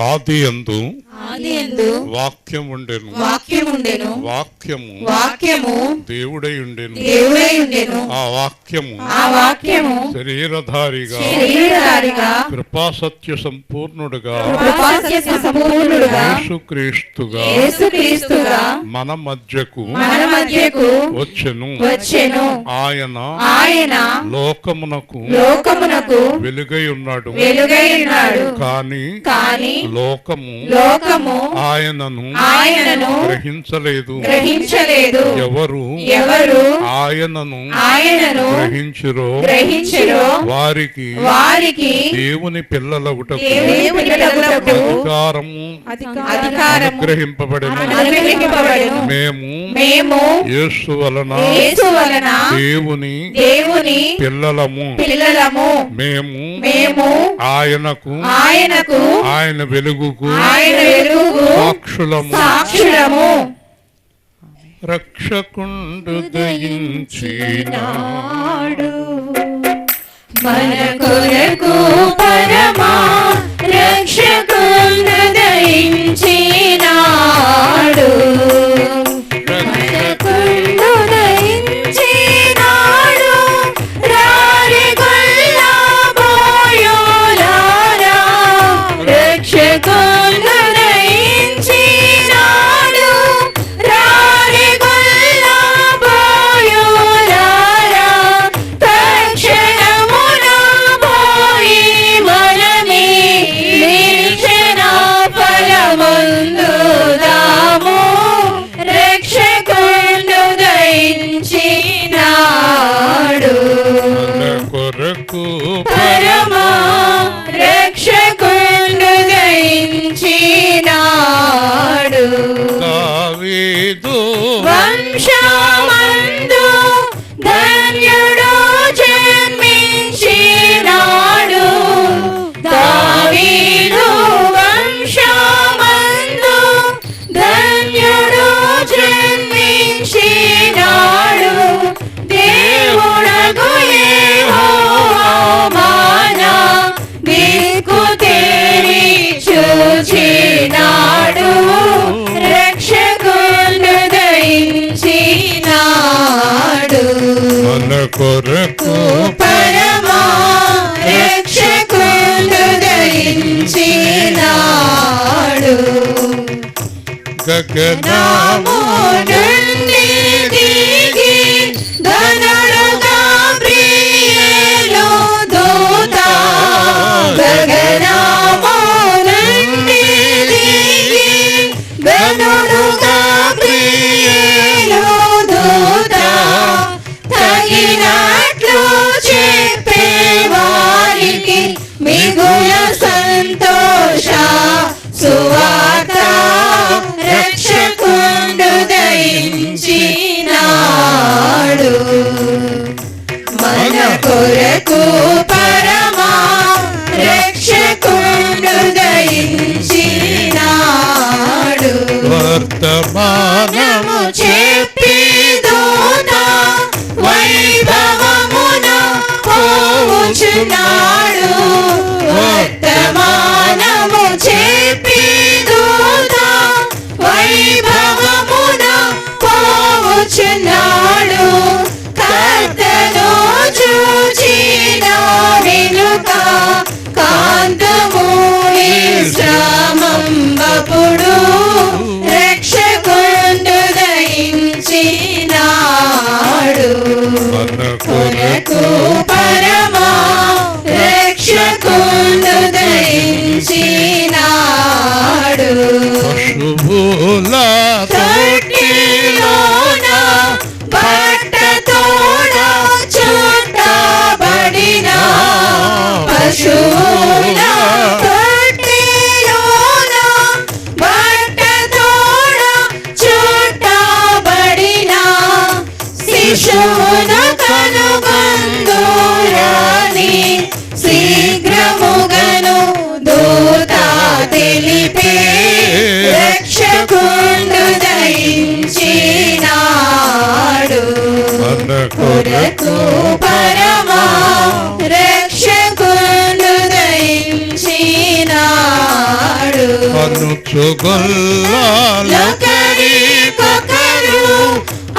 ఆదియందు వాక్యముండెను, వాక్యము దేవుడై ఉండెను, ఆ వాక్యము శరీరధారిగా కృపాసత్య సంపూర్ణుడుగా యేసుక్రీస్తుగా మన మధ్యకు వచ్చెను. ఆయన లోకమునకు వెలుగై ఉన్నాడు, కానీ లోకము ఆయనను గ్రహించలేదు. ఎవరు ఆయనను గ్రహించిరో వారికి దేవుని పిల్లలగుటకు అధికారము అనుగ్రహింపబడెను. మేము యేసు వలన దేవుని పిల్లలము. మేము ఆయనకు ఆయన వెలుగుకు సాక్షులము. రక్షకుండు దయించినాడు, మన కొరకు పరమా రక్షకుండు దయించినాడు. పరమా రక్షకుండు దయించినాడు. దావీదు వంశమందు ధన్యుడు జన్మించినాడు. దావీదు వంశమందు ధన్యుడు జన్మించినాడు. దేవుడగు యెహోవా దిక్కు తేరి చూచినాడు. రక్షకుండు దయించినాడు. మన కొరకు పరమా రక్షకుండు దయించినాడు. గగనము నుండి దిగి ధనుడు గాబ్రియేలు దూత, గగనము నుండి దిగి ధనుడు గాబ్రియేలు దూత, తగినట్లు చెప్పేవారికి మిగుల సంతోష సువార్త. రక్షకుండు దయించినాడు. మన కొరకు పరమా రక్షకుండు దయించినాడు. వర్తమానము చెప్పి దూత వైభవమున పోవుచున్నాడు. వర్తమానము చెప్పి దూత వైభవమున పోవుచున్నాడు. కర్తను చూచిన వెనుక కాంతము విశ్రామంబపుడు. రక్షకుండు దయించినాడు. మన కొరకు పరమా రక్షకుండు దయించినాడు. పశువుల తొట్టిలోన బట్టతోడ చుట్టబడిన, పశువుల తొట్టిలోన బట్టతోడ చుట్టబడిన శిశువును కనుగొందురని శీఘ్రముగను దూత తెలిపే. రక్షకుండు దయించినాడు. మన కొరకు పరమా రక్షకుండు దయించినాడు. ఒకరికొకరు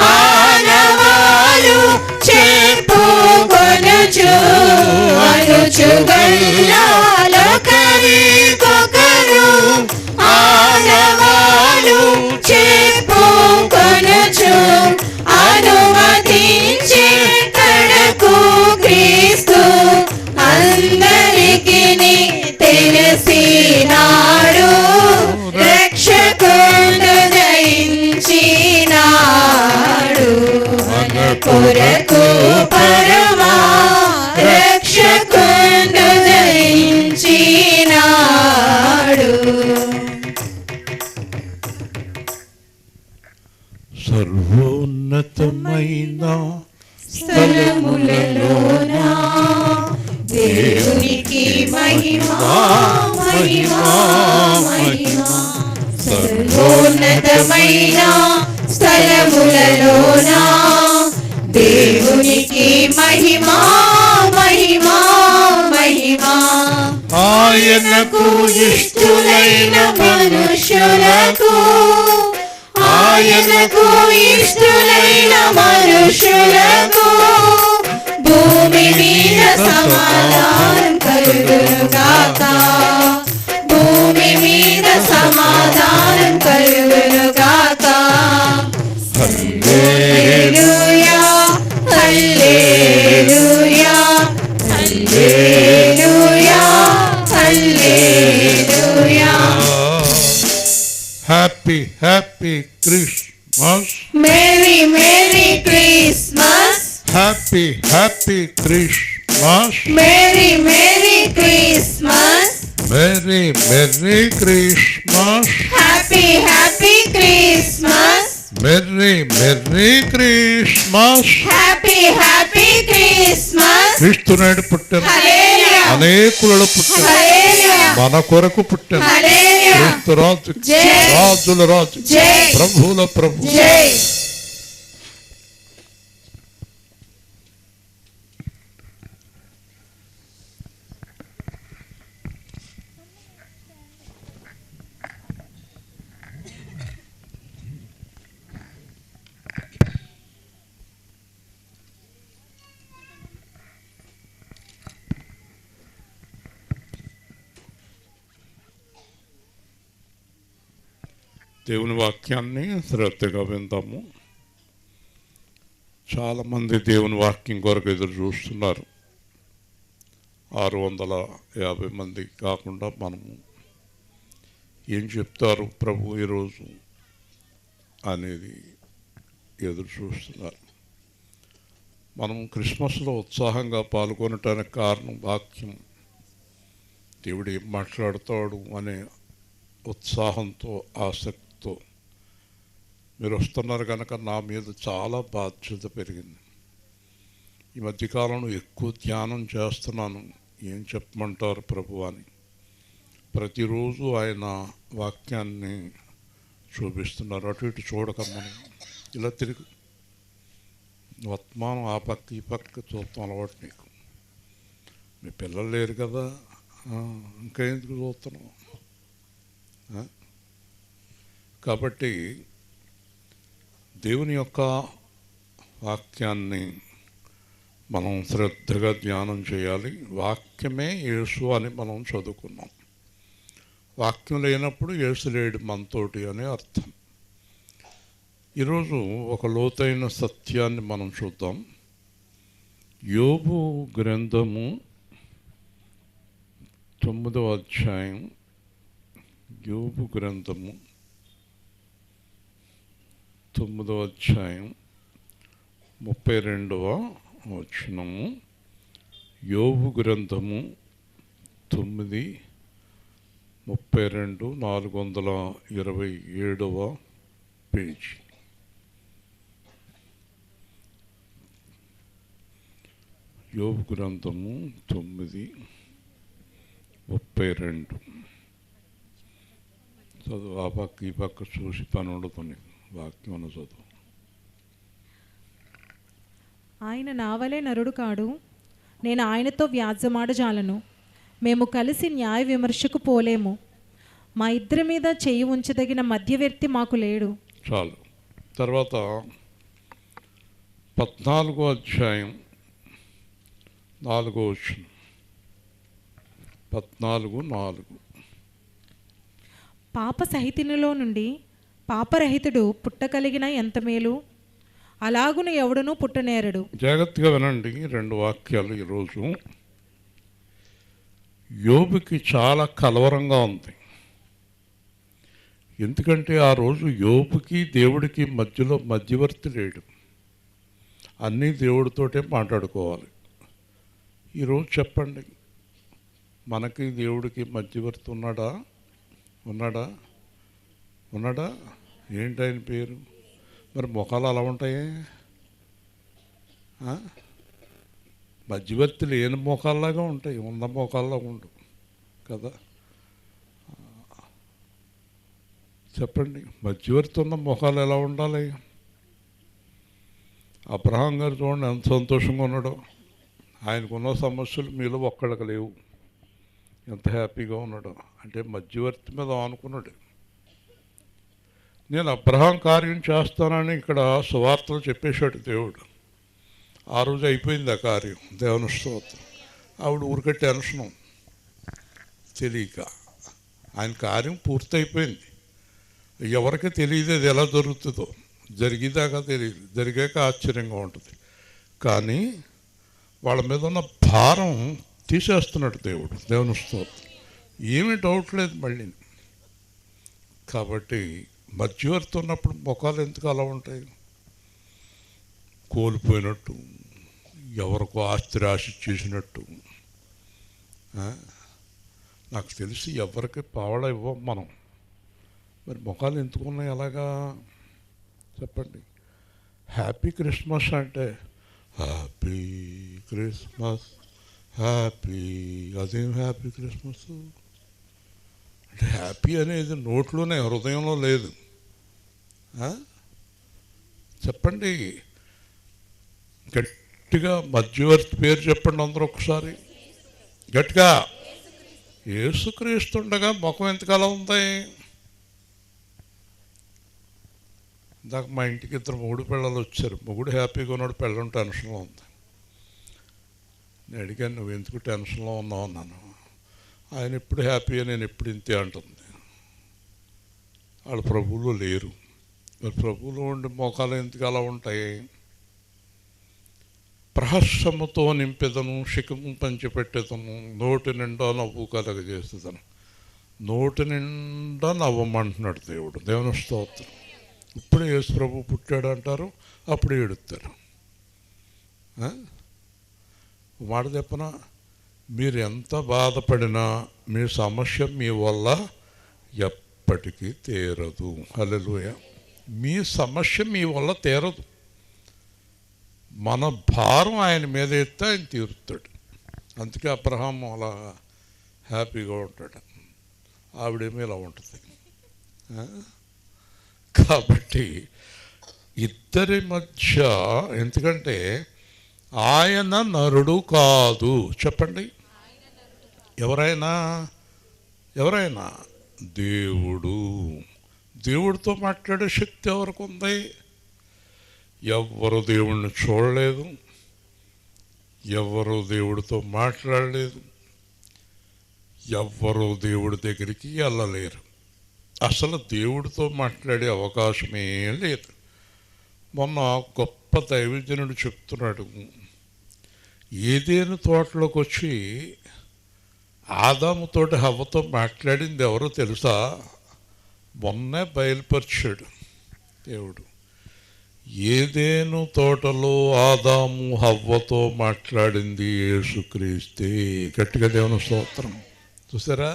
ఆనవాలు చెప్పుకొనుచు అనుచుగొల్లాలొకరికొకరు ఆనవాలు చెప్పుకొనుచు అనుమతించే కడకు క్రీస్తు అందరికీ తెలిసినాడు రక్షకుడు దయించినాడు మన కొరకు పరమా రక్షకుడు దయించినాడు. సర్వోన్నతమైన స్థలములలోన దేవునికి మహిమా మహిమా మహిమా. సర్వోన్నతమైన స్థలములలోన దేవునికి మహిమా మహిమా మహిమా. ఆయనకు ఇష్టులైన మనుషులకు ఆయనకు ఇష్టులైన మనుషులకు భూమి మీద సమాధానం కలుగునుగాక భూమి మీద సమాధానం కలుగునుగాక. Hallelujah hallelujah hallelujah hallelujah. Happy happy Christmas. Merry merry Christmas. Happy happy Christmas. Merry merry Christmas. Merry merry Christmas. Happy happy Christmas. Merry merry Christmas. Happy happy Christmas. క్రీస్తు నాడు పుట్టిన హల్లెలూయా అనేకులలో పుట్టిన హల్లెలూయా మన కొరకు పుట్టిన హల్లెలూయా. క్రీస్తు రాజు జై. రాజుల రాజు జై. ప్రభువుల ప్రభు. జై. దేవుని వాక్యాన్ని శ్రద్ధగా విందాము. చాలామంది దేవుని వాక్యం కొరకు ఎదురు చూస్తున్నారు. 650 మంది కాకుండా మనము ఏం చెప్తారు ప్రభు ఈరోజు అనేది ఎదురు చూస్తున్నారు. మనం క్రిస్మస్లో ఉత్సాహంగా పాల్గొనటానికి కారణం వాక్యం, దేవుడు ఏం మాట్లాడతాడు అనే ఉత్సాహంతో ఆసక్తితో మీరు వస్తున్నారు కనుక నా మీద చాలా బాధ్యత పెరిగింది. ఈ మధ్యకాలంలో ఎక్కువ ధ్యానం చేస్తున్నాను. ఏం చెప్పమంటారు ప్రభు అని. ప్రతిరోజు ఆయన వాక్యాన్ని చూపిస్తున్నారు. అటు ఇటు చూడక మనం ఇలా తిరిగి వర్తమానం ఆ పక్క ఈ పక్క చూస్తాం అలవాటు నీకు. మీ పిల్లలు లేరు కదా, ఇంకా ఎందుకు చూస్తున్నావు? కాబట్టి దేవుని యొక్క వాక్యాన్ని మనం శ్రద్ధగా ధ్యానం చేయాలి. వాక్యమే యేసు అని మనం చదువుకున్నాం. వాక్యం లేనప్పుడు యేసు లేడు మనతోటి అనే అర్థం. ఈరోజు ఒక లోతైన సత్యాన్ని మనం చూద్దాం. యోబు గ్రంథము 9వ అధ్యాయం. యోబు గ్రంథము 9వ అధ్యాయం 32వ వచనము. యోబు గ్రంథము 9:32 427వ పేజీ. యోబు గ్రంథము 9:32. చదువు. ఆ పక్క ఈ పక్క చూసి పని ఉండదు. వాక్యం అన్న చదువు. ఆయన నావలే నరుడు కాడు, నేను ఆయనతో వ్యాజ్యమాడజాలను. మేము కలిసి న్యాయ విమర్శకు పోలేము. మా ఇద్దరి మీద చెయ్యి ఉంచదగిన మధ్యవర్తి మాకు లేడు. చాలు. తర్వాత 14వ అధ్యాయం 4వ వచనం. 14:4. పాప సహితునిలో నుండి పాపరహితుడు పుట్టగలిగిన ఎంత మేలు, అలాగున ఎవడునూ పుట్టనేరడు. జాగ్రత్తగా వినండి 2 వాక్యాలు. ఈరోజు యోబుకి చాలా కలవరంగా ఉంది. ఎందుకంటే ఆ రోజు యోబుకి దేవుడికి మధ్యలో మధ్యవర్తి లేడు. అన్నీ దేవుడితోటే మాట్లాడుకోవాలి. ఈరోజు చెప్పండి, మనకి దేవుడికి మధ్యవర్తి ఉన్నాడా? ఉన్నాడా? ఉన్నాడా? ఏంటి ఆయన పేరు? మరి ముఖాలు అలా ఉంటాయే? మధ్యవర్తి లేని మోకాల్లాగా ఉంటాయి, ఉన్న మోకాల్లాగా ఉండు కదా. చెప్పండి, మధ్యవర్తి ఉన్న మొఖాలు ఎలా ఉండాలి? అబ్రహాం గారు చూడండి ఎంత సంతోషంగా ఉన్నాడో. ఆయనకున్న సమస్యలు మీలో ఒక్కళ్ళకి లేవు. ఎంత హ్యాపీగా ఉన్నాడో. అంటే మధ్యవర్తి మీద అనుకున్నాడు. నేను అబ్రహాం కార్యం చేస్తానని ఇక్కడ సువార్తలు చెప్పేశాడు దేవుడు. ఆ రోజు అయిపోయింది ఆ కార్యం. దేవుని స్తోత్రం. ఆవిడ ఊరికే టెన్షను తెలియక. ఆయన కార్యం పూర్తయిపోయింది. ఎవరికి తెలియదు అది ఎలా జరుగుతుందో. జరిగేదాకా తెలియదు, జరిగాక ఆశ్చర్యంగా ఉంటుంది. కానీ వాళ్ళ మీద ఉన్న భారం తీసేస్తున్నాడు దేవుడు. దేవుని స్తోత్రం. ఏమీ డౌట్ లేదు మళ్ళీ. కాబట్టి మధ్యవర్తి ఉన్నప్పుడు ముఖాలు ఎందుకు అలా ఉంటాయి? కోల్పోయినట్టు, ఎవరికో ఆస్తి రాసి చేసినట్టు. నాకు తెలిసి ఎవరికి పావడ ఇవ్వం మనం. మరి ముఖాలు ఎందుకున్నాయి అలాగా? చెప్పండి. హ్యాపీ క్రిస్మస్ అంటే హ్యాపీ క్రిస్మస్, హ్యాపీ. అదేం హ్యాపీ క్రిస్మస్ అంటే? హ్యాపీ అనేది నోట్లోనే, హృదయంలో లేదు. చెప్పండి గట్టిగా. మధ్యవర్తి పేరు చెప్పండి అందరూ ఒకసారి గట్టిగా. యేసుక్రీస్తుండగా ముఖం ఎందుకు అలా ఉంది? ఇందాక మా ఇంటికి 2 మొగుడు పిల్లలు వచ్చారు. మొగుడు హ్యాపీగా ఉన్నాడు, పిల్లలు టెన్షన్లో ఉంది. నేను అడిగాను, నువ్వు ఎందుకు టెన్షన్లో ఉన్నావు అన్నాను. ఆయన ఎప్పుడు హ్యాపీగా, నేను ఎప్పుడు ఇంతే అంటుంది. వాళ్ళు ప్రభువులో లేరు. మరి ప్రభువులో ఉండి మోకాలు ఎందుకు అలా ఉంటాయి? ప్రహర్షముతో నింపెదను, శిఖము పంచిపెట్టేదను, నోటి నిండా నవ్వు కలగజేసేదను. నోటి నిండా నవ్వమంటున్నాడు దేవుడు. దేవుని స్తోత్రం. ఇప్పుడు యేసు ప్రభు పుట్టాడు అంటారు, అప్పుడు ఏడుస్తారు. మాట చెప్పనా, మీరు ఎంత బాధపడినా మీ సమస్య మీ వల్ల ఎప్పటికీ తీరదు. హల్లెలూయా. మీ సమస్య మీ వల్ల తీరదు. మన భారం ఆయన మీద ఎత్తే ఆయన తీరుతాడు. అందుకే అబ్రహాం అలా హ్యాపీగా ఉంటాడు, ఆవిడేమీ ఇలా ఉంటుంది. కాబట్టి ఇద్దరి మధ్య, ఎందుకంటే ఆయన నరుడు కాదు. చెప్పండి, ఎవరైనా దేవుడు. దేవుడితో మాట్లాడే శక్తి ఎవరికి ఉంది? ఎవ్వరు దేవుడిని చూడలేదు, ఎవ్వరు దేవుడితో మాట్లాడలేదు, ఎవ్వరు దేవుడి దగ్గరికి వెళ్ళలేరు. అసలు దేవుడితో మాట్లాడే అవకాశమే లేదు. మొన్న గొప్ప దైవజనుడు చెప్తున్నాడు, ఏదేను తోటలోకి వచ్చి ఆదాముతోటి హవ్వతో మాట్లాడింది ఎవరో తెలుసా? మొన్నే బయలుపరిచాడు దేవుడు. ఏదేను తోటలో ఆదాము హవ్వతో మాట్లాడింది యేసుక్రీస్తే. గట్టిగా దేవుని స్తోత్రం. చూసారా?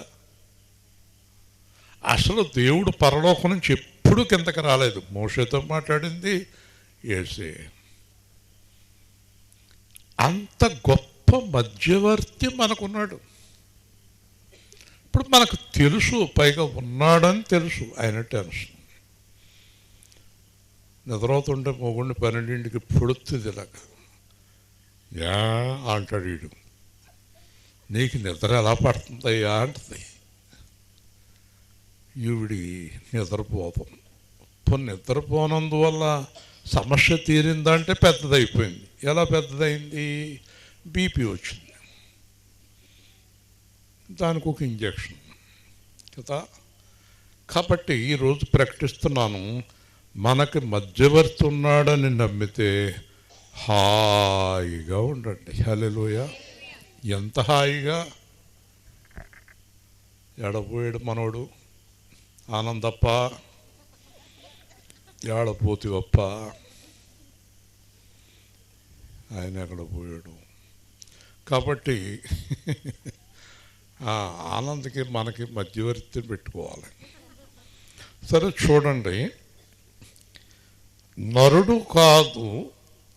అసలు దేవుడు పరలోకం నుంచి ఎప్పుడు కిందకి రాలేదు. మోషేతో మాట్లాడింది యేసే. అంత గొప్ప మధ్యవర్తి మనకున్నాడు. ఇప్పుడు మనకు తెలుసు, పైగా ఉన్నాడని తెలుసు. ఆయన టెన్షన్. నిద్రవుతుంటే మొగుడిని 12ంటికి పొడుతుంది ఇలాగా. యా అంటాడు వీడు. నీకు నిద్ర ఎలా పడుతుందయ్యా అంటుంది. ఈవిడి నిద్రపోతాం. నిద్రపోనందువల్ల సమస్య తీరిందంటే పెద్దదైపోయింది. ఎలా పెద్దదైంది? బీపీ వచ్చింది, దానికి ఒక ఇంజక్షన్ కదా. కాబట్టి ఈరోజు ప్రకటిస్తున్నాను, మనకి మధ్యవర్తి ఉన్నాడని నమ్మితే హాయిగా ఉండండి. హల్లెలూయా. ఎంత హాయిగా! ఎడపోయాడు మనోడు, ఆనందప్ప, ఏడపోతివప్ప, ఆయన ఎక్కడ పోయాడు. కాబట్టి ఆనందకి మనకి మధ్యవర్తిని పెట్టుకోవాలి. సరే చూడండి, నరుడు కాదు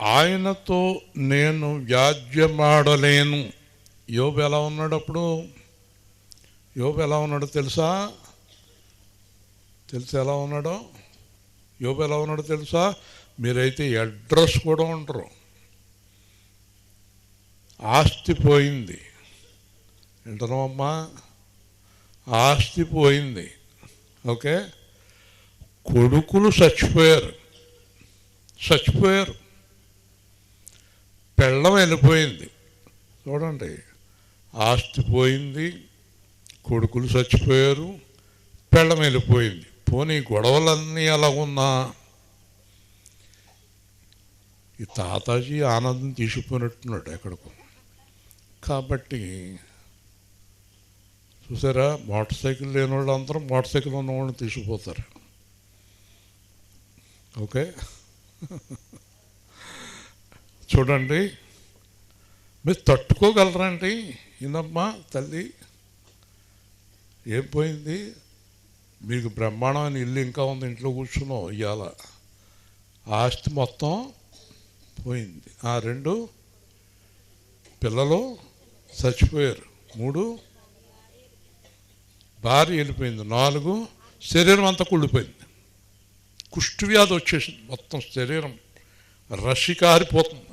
ఆయనతో నేను వ్యాజ్యమాడలేను. యోబు ఎలా ఉన్నాడు అప్పుడు? యోబు ఎలా ఉన్నాడో తెలుసా? ఎలా ఉన్నాడో? యోబు ఎలా ఉన్నాడో తెలుసా? మీరైతే అడ్రస్ కూడా ఉండరు. ఆస్తి పోయింది, వింటున్నామమ్మా? ఆస్తి పోయింది, ఓకే. కొడుకులు చచ్చిపోయారు, పెళ్ళం వెళ్ళిపోయింది. చూడండి, ఆస్తి పోయింది, కొడుకులు చచ్చిపోయారు, పెళ్ళం వెళ్ళిపోయింది. పోనీ గొడవలన్నీ అలాగున్నా ఈ తాతాజీ ఆనందం తీసుకుపోయినట్టున్నాడు ఎక్కడికో. కాబట్టి చూసారా, మోటార్ సైకిల్ లేని వాళ్ళు అందరూ మోటార్ సైకిల్ ఉన్న వాళ్ళని తీసుకుపోతారు, ఓకే. చూడండి, మీరు తట్టుకోగలరండి? ఇనమ్మా తల్లి, ఏం పోయింది? మీకు బ్రహ్మాండమైన ఇల్లు ఇంకా ఉంది, ఇంట్లో కూర్చున్నావు. ఇవాళ ఆస్తి మొత్తం పోయింది. 2 పిల్లలు చచ్చిపోయారు, 3 భార్య వెళ్ళిపోయింది, 4 శరీరం అంతా కుళ్ళిపోయింది. కుష్ఠవ్యాధి వచ్చేసింది, మొత్తం శరీరం రషి కారిపోతుంది,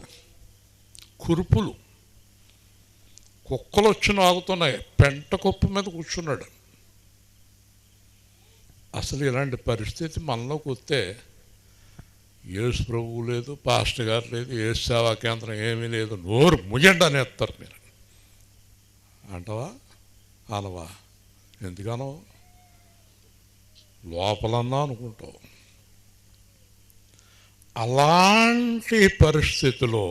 కురుపులు, కుక్కలు వచ్చి నాగుతున్నాయి. పెంట కుప్ప మీద కూర్చున్నాడు. అసలు ఇలాంటి పరిస్థితి మనలోకి వస్తే యేసు ప్రభువు లేదు, పాస్టర్ గారు లేదు, యేసు సేవా కేంద్రం ఏమీ లేదు, నోరు ముయ్యండి అనేస్తారు. మీరు అంటవా? అనవా? ఎందుకనో లోపలన్నా అనుకుంటావు. అలాంటి పరిస్థితిలో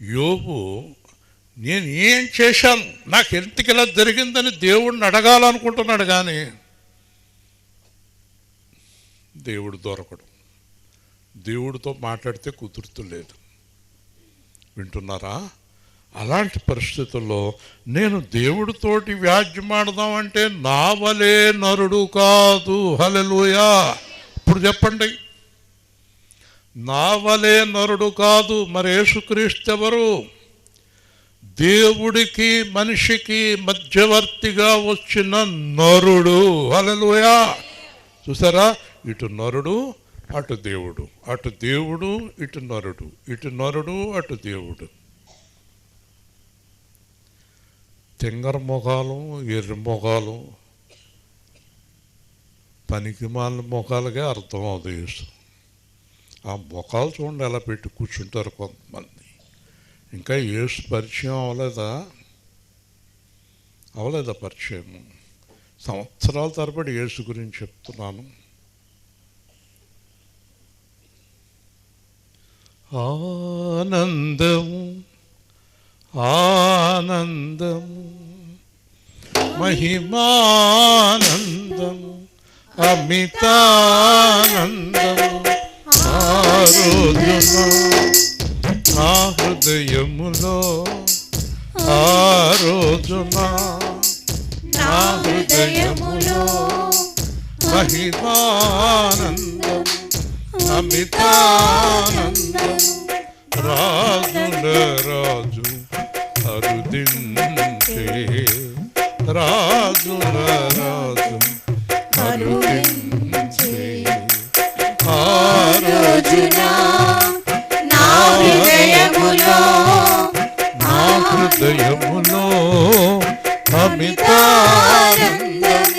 యోబు, నేను ఏం చేశాను, నాకు ఎందుకు ఇలా జరిగిందని దేవుడిని అడగాలనుకుంటున్నాడు, కానీ దేవుడు దొరకడు. దేవుడితో మాట్లాడితే కుదురుతులేదు. వింటున్నారా? అలాంటి పరిస్థితుల్లో నేను దేవుడితోటి వ్యాజ్యమాడదామంటే నా వలే నరుడు కాదు. హల్లెలూయా. ఇప్పుడు చెప్పండి, నా వలే నరుడు కాదు. మరి యేసుక్రీస్తు ఎవరు? దేవుడికి మనిషికి మధ్యవర్తిగా వచ్చిన నరుడు. హల్లెలూయా. చూసారా, ఇటు నరుడు అటు దేవుడు, అటు దేవుడు ఇటు నరుడు, ఇటు నరుడు అటు దేవుడు. తెంగర మొఖాలు, ఎర్రి మొఖాలు, పనికిమాలిన మొఖాలకే అర్థం అవుతుంది. ఆ మొఖాలు చూడండి ఎలా పెట్టి కూర్చుంటారు కొంతమంది. ఇంకా యేసు పరిచయం అవలేదా పరిచయం? సంవత్సరాల తరబడి యేసు గురించి చెప్తున్నాను. ఆనందము ఆనందము మహిమానందము అమితానందము ఆ రోజున నా హృదయములో, ఆ రోజున నా హృదయములో మహిమానందం అమితానందం రాజుల రాజు అరుదించే, రాజుల రాజు అరుదించే ఆ రోజున నా హృదయములో, నా హృదయములో అమితానందం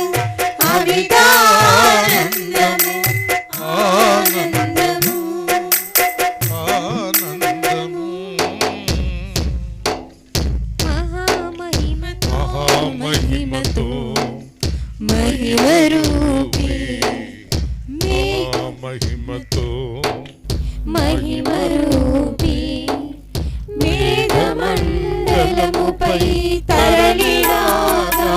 మహిమతో మహిమరూపి మహిమతో మహిమరూపి మేఘమండలముపై తరలిరాగా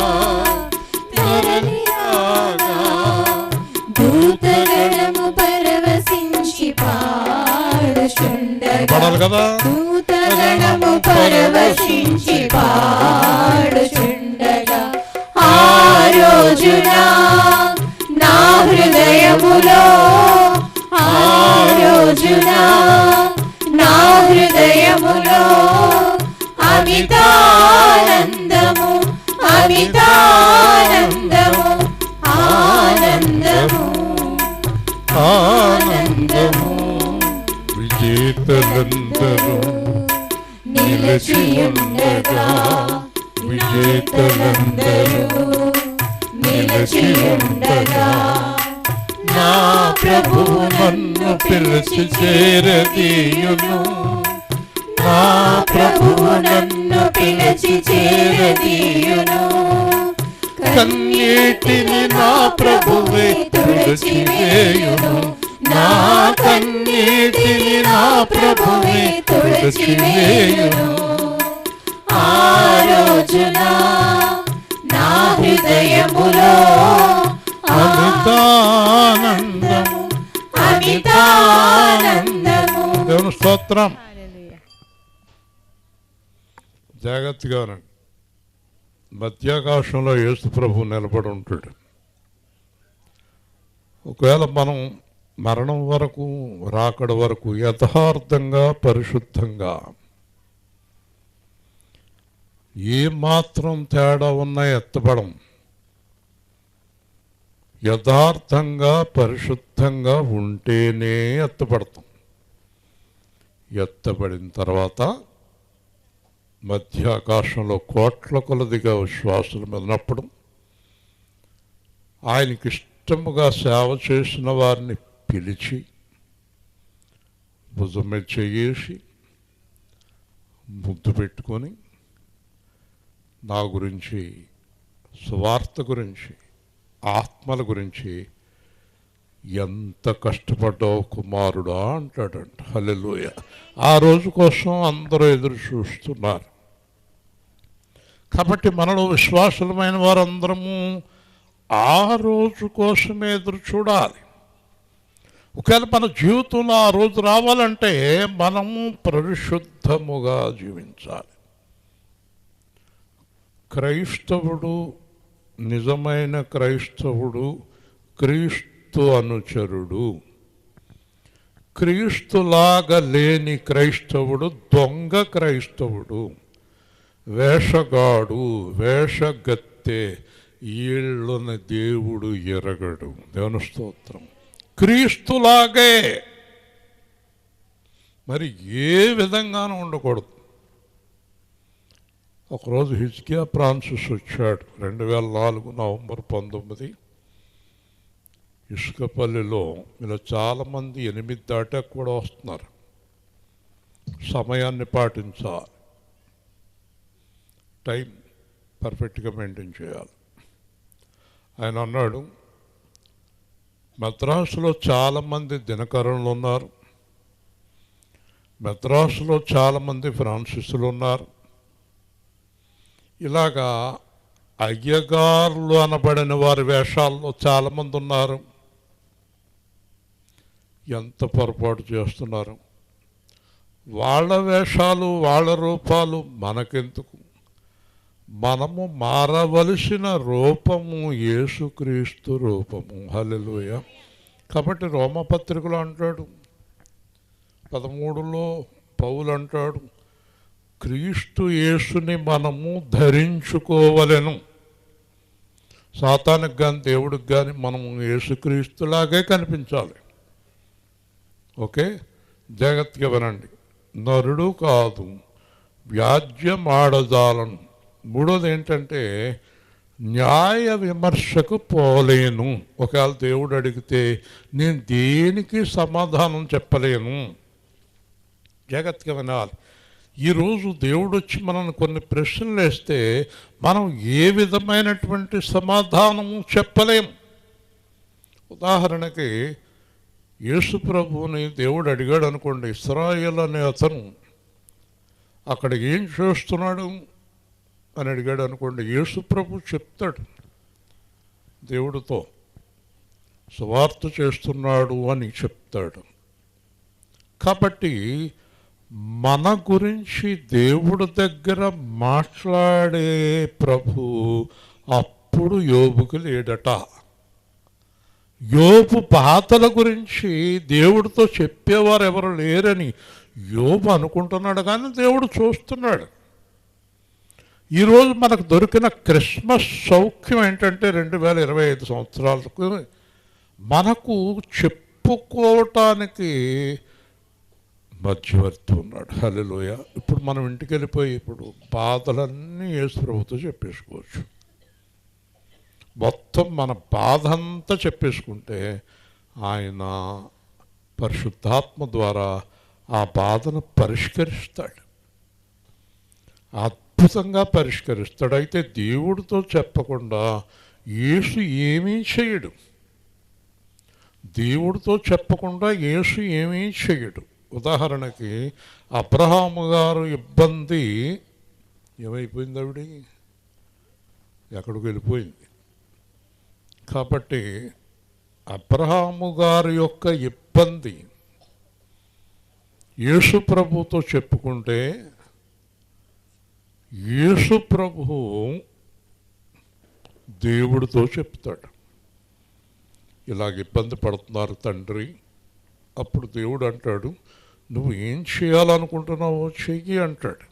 దూతగణము పరవశించి పాడుచుండగా పడాలి కదా. దూతగణము పరవశించి పాడుచుండగా ఆ రోజున నా హృదయములో ఆ రోజున నా హృదయములో అమితానందము అమితానందము ఆనందము ఆనందము విజేతలందరూ నిలిచి ఉండగా విజేతలందరూ నిలిచి ఉండగా నా ప్రభువు నన్ను పిలిచి చేరదీయును నా ప్రభువు నన్ను పిలిచి చేరదీయును కన్నీటిని నా ప్రభువే తుడిచివేయును నా కన్నీటిని నా ప్రభువే తుడిచివేయును ఆ రోజున నా హృదయములో అమితానందము అమితానందము దేవుని స్తోత్రం. జాగ్రత్తగా ఉండండి. మధ్యాకాశంలో యేసు ప్రభు నిలబడి ఉంటాడు. ఒకవేళ మనం మరణం వరకు రాకడ వరకు యథార్థంగా పరిశుద్ధంగా ఏమాత్రం తేడా ఉన్నా ఎత్తపడం, యథార్థంగా పరిశుద్ధంగా ఉంటేనే ఎత్తపడతాం. ఎత్తబడిన తర్వాత మధ్య ఆకాశంలో కోట్ల కొలదిగా విశ్వాసులు మెదినప్పుడు ఆయనకి ఇష్టముగా సేవ చేసిన వారిని పిలిచి భుజం మీద చేసి ముద్దు పెట్టుకొని నా గురించి, సువార్త గురించి, ఆత్మల గురించి ఎంత కష్టపడ్డావు కుమారుడా అంటాడంట. హల్లెలూయ. ఆ రోజు కోసం అందరూ ఎదురు చూస్తున్నారు. కాబట్టి మనలో విశ్వాసులమైన వారందరము ఆ రోజు కోసమే ఎదురు చూడాలి. ఒకవేళ మన జీవితంలో ఆ రోజు రావాలంటే మనము పరిశుద్ధముగా జీవించాలి. క్రైస్తవుడు, నిజమైన క్రైస్తవుడు క్రీస్తు అనుచరుడు. క్రీస్తులాగా లేని క్రైస్తవుడు దొంగ క్రైస్తవుడు, వేషగాడు, వేషగత్తె. ఈళ్ళని దేవుడు ఎరగడు. దేవుని స్తోత్రం. క్రీస్తులాగే మరి ఏ విధంగానూ ఉండకూడదు. ఒకరోజు హిజ్కియా ఫ్రాన్సిస్ వచ్చాడు. 2004 నవంబర్ 19 ఇసుకపల్లిలో. ఇలా చాలామంది 8 దాటాక కూడా వస్తున్నారు. సమయాన్ని పాటించాలి, టైం పర్ఫెక్ట్గా మెయింటైన్ చేయాలి. ఆయన అన్నాడు, మద్రాసులో చాలామంది దినకరణలు ఉన్నారు, మద్రాసులో చాలామంది ఫ్రాన్సిస్లు ఉన్నారు, ఇలాగా అయ్యగారులు అనబడిన వారి వేషాల్లో చాలామంది ఉన్నారు. ఎంత పొరపాటు చేస్తున్నారు. వాళ్ళ వేషాలు, వాళ్ళ రూపాలు మనకెందుకు? మనము మారవలసిన రూపము యేసుక్రీస్తు రూపము. హల్లెలూయ. కాబట్టి రోమపత్రికలో అంటాడు 13లో పౌలు అంటాడు, క్రీస్తు యేసుని మనము ధరించుకోవలెను. సాతానికి కానీ దేవుడికి కానీ మనము యేసుక్రీస్తులాగే కనిపించాలి. ఓకే, జాగ్రత్తగా వినండి. నరుడు కాదు, వ్యాజ్యం ఆడజాలను. మూడోది ఏంటంటే న్యాయ విమర్శకు పోలేను. ఒకవేళ దేవుడు అడిగితే నేను దేనికి సమాధానం చెప్పలేను. జాగ్రత్తగా వినాలి. ఈరోజు దేవుడు వచ్చి మనల్ని కొన్ని ప్రశ్నలు వేస్తే మనం ఏ విధమైనటువంటి సమాధానము చెప్పలేం. ఉదాహరణకి యేసు ప్రభువుని దేవుడు అడిగాడు అనుకోండి, ఇశ్రాయేల్ అనే అతను అక్కడ ఏం చేస్తున్నాడు అని అడిగాడు అనుకోండి, యేసు ప్రభు చెప్తాడు దేవుడితో, సువార్త చేస్తున్నాడు అని చెప్తాడు. కాబట్టి మన గురించి దేవుడి దగ్గర మాట్లాడే ప్రభు అప్పుడు యోబుకి లేడట. యోబు బాధల గురించి దేవుడితో చెప్పేవారు ఎవరు లేరని యోబు అనుకుంటున్నాడు, కానీ దేవుడు చూస్తున్నాడు. ఈరోజు మనకు దొరికిన క్రిస్మస్ సౌఖ్యం ఏంటంటే 2025 సంవత్సరాలకు మనకు చెప్పుకోవటానికి మధ్యవర్తి ఉన్నాడు. హల్లెలూయా. ఇప్పుడు మనం ఇంటికి వెళ్ళిపోయి ఇప్పుడు బాధలన్నీ యేసు ప్రభుతో చెప్పేసుకోవచ్చు. మొత్తం మన బాధ అంతా చెప్పేసుకుంటే ఆయన పరిశుద్ధాత్మ ద్వారా ఆ బాధను పరిష్కరిస్తాడు, అద్భుతంగా పరిష్కరిస్తాడు. అయితే దేవుడితో చెప్పకుండా యేసు ఏమీ చేయడు. దేవుడితో చెప్పకుండా యేసు ఏమీ చేయడు. ఉదాహరణకి అబ్రహాము గారు ఇబ్బంది ఏమైపోయింది, ఆవిడ ఎక్కడికి వెళ్ళిపోయింది. కాబట్టి అబ్రహాము గారి యొక్క ఇబ్బంది యేసు ప్రభుతో చెప్పుకుంటే యేసు ప్రభువు దేవుడితో చెప్తాడు, ఇలాగ ఇబ్బంది పడుతున్నారు తండ్రి. అప్పుడు దేవుడు అంటాడు, నువ్వు ఏం చేయాలనుకుంటున్నావో చెయ్యి అంటాడు.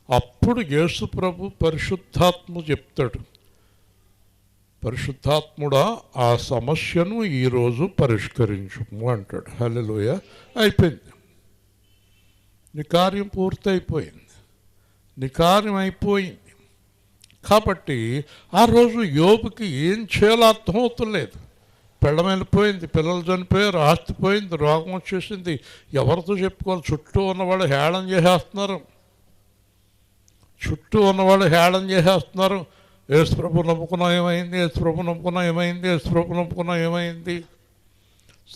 అప్పుడు యేసు ప్రభు పరిశుద్ధాత్మ చెప్తాడు, పరిశుద్ధాత్ముడా ఆ సమస్యను ఈరోజు పరిష్కరించుము అంటాడు. హల్లెలూయా. అయిపోయింది, నీ కార్యం పూర్తయిపోయింది, నీ కార్యం అయిపోయింది. కాబట్టి ఆ రోజు యోబుకి ఏం చేయాలో అర్థమవుతలేదు. పెళ్ళం వెళ్ళిపోయింది, పిల్లలు చనిపోయారు, ఆస్తి పోయింది, రోగం వచ్చేసింది, ఎవరితో చెప్పుకోవాలి? చుట్టూ ఉన్నవాళ్ళు హేళన చేసేస్తున్నారు, చుట్టూ ఉన్నవాళ్ళు హేళన చేసేస్తున్నారు. యేసు ప్రభు నమ్ముకున్నా ఏమైంది, యేసు ప్రభు నమ్ముకున్నా ఏమైంది, యేసు ప్రభు నమ్ముకున్నా ఏమైంది?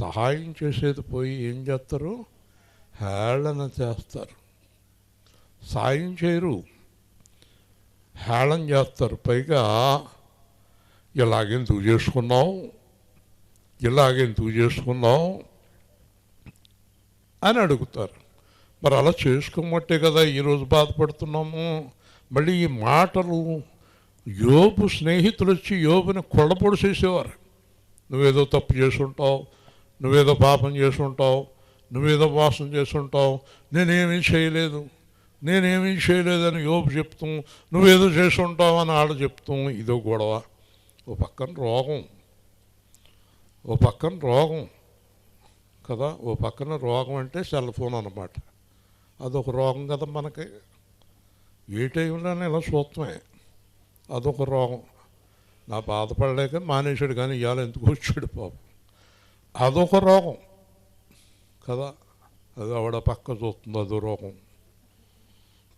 సహాయం చేసేది పోయి ఏం చేస్తారు? హేళన చేస్తారు. సాయం చేయరు, హేళన చేస్తారు. పైగా ఇలాగెందుకు చేసుకున్నావు, ఇలాగెందుకు చేసుకున్నావు అని అడుగుతారు. మరి అలా చేసుకోమట్టే కదా ఈరోజు బాధపడుతున్నాము. మళ్ళీ ఈ మాటలు యోబు స్నేహితులు వచ్చి యోబుని కొల్లపొడి చేసేవారు. నువ్వేదో తప్పు చేసుంటావు, నువ్వేదో పాపం చేసుంటావు, నువ్వేదో మోసం చేసుంటావు, నేనేమీ చేయలేదు, నేనేమీ చేయలేదని యోబు చెప్తాం, నువ్వేదో చేసుంటావు అని ఆడ చెప్తాం. ఇదో గొడవ. ఓ పక్కన రోగం, ఓ పక్కన రోగం కదా. ఓ పక్కన రోగం అంటే సెల్ ఫోన్ అన్నమాట. అదొక రోగం కదా మనకి. ఏ టైంలోనే ఇలా చూస్తామే, అదొక రోగం. నా బాధపడలేక మానేశాడు, కానీ ఇవాళ ఎందుకు వచ్చాడు పాపం, అదొక రోగం కదా. అది ఆవిడ పక్క చూస్తుంది, అదో రోగం.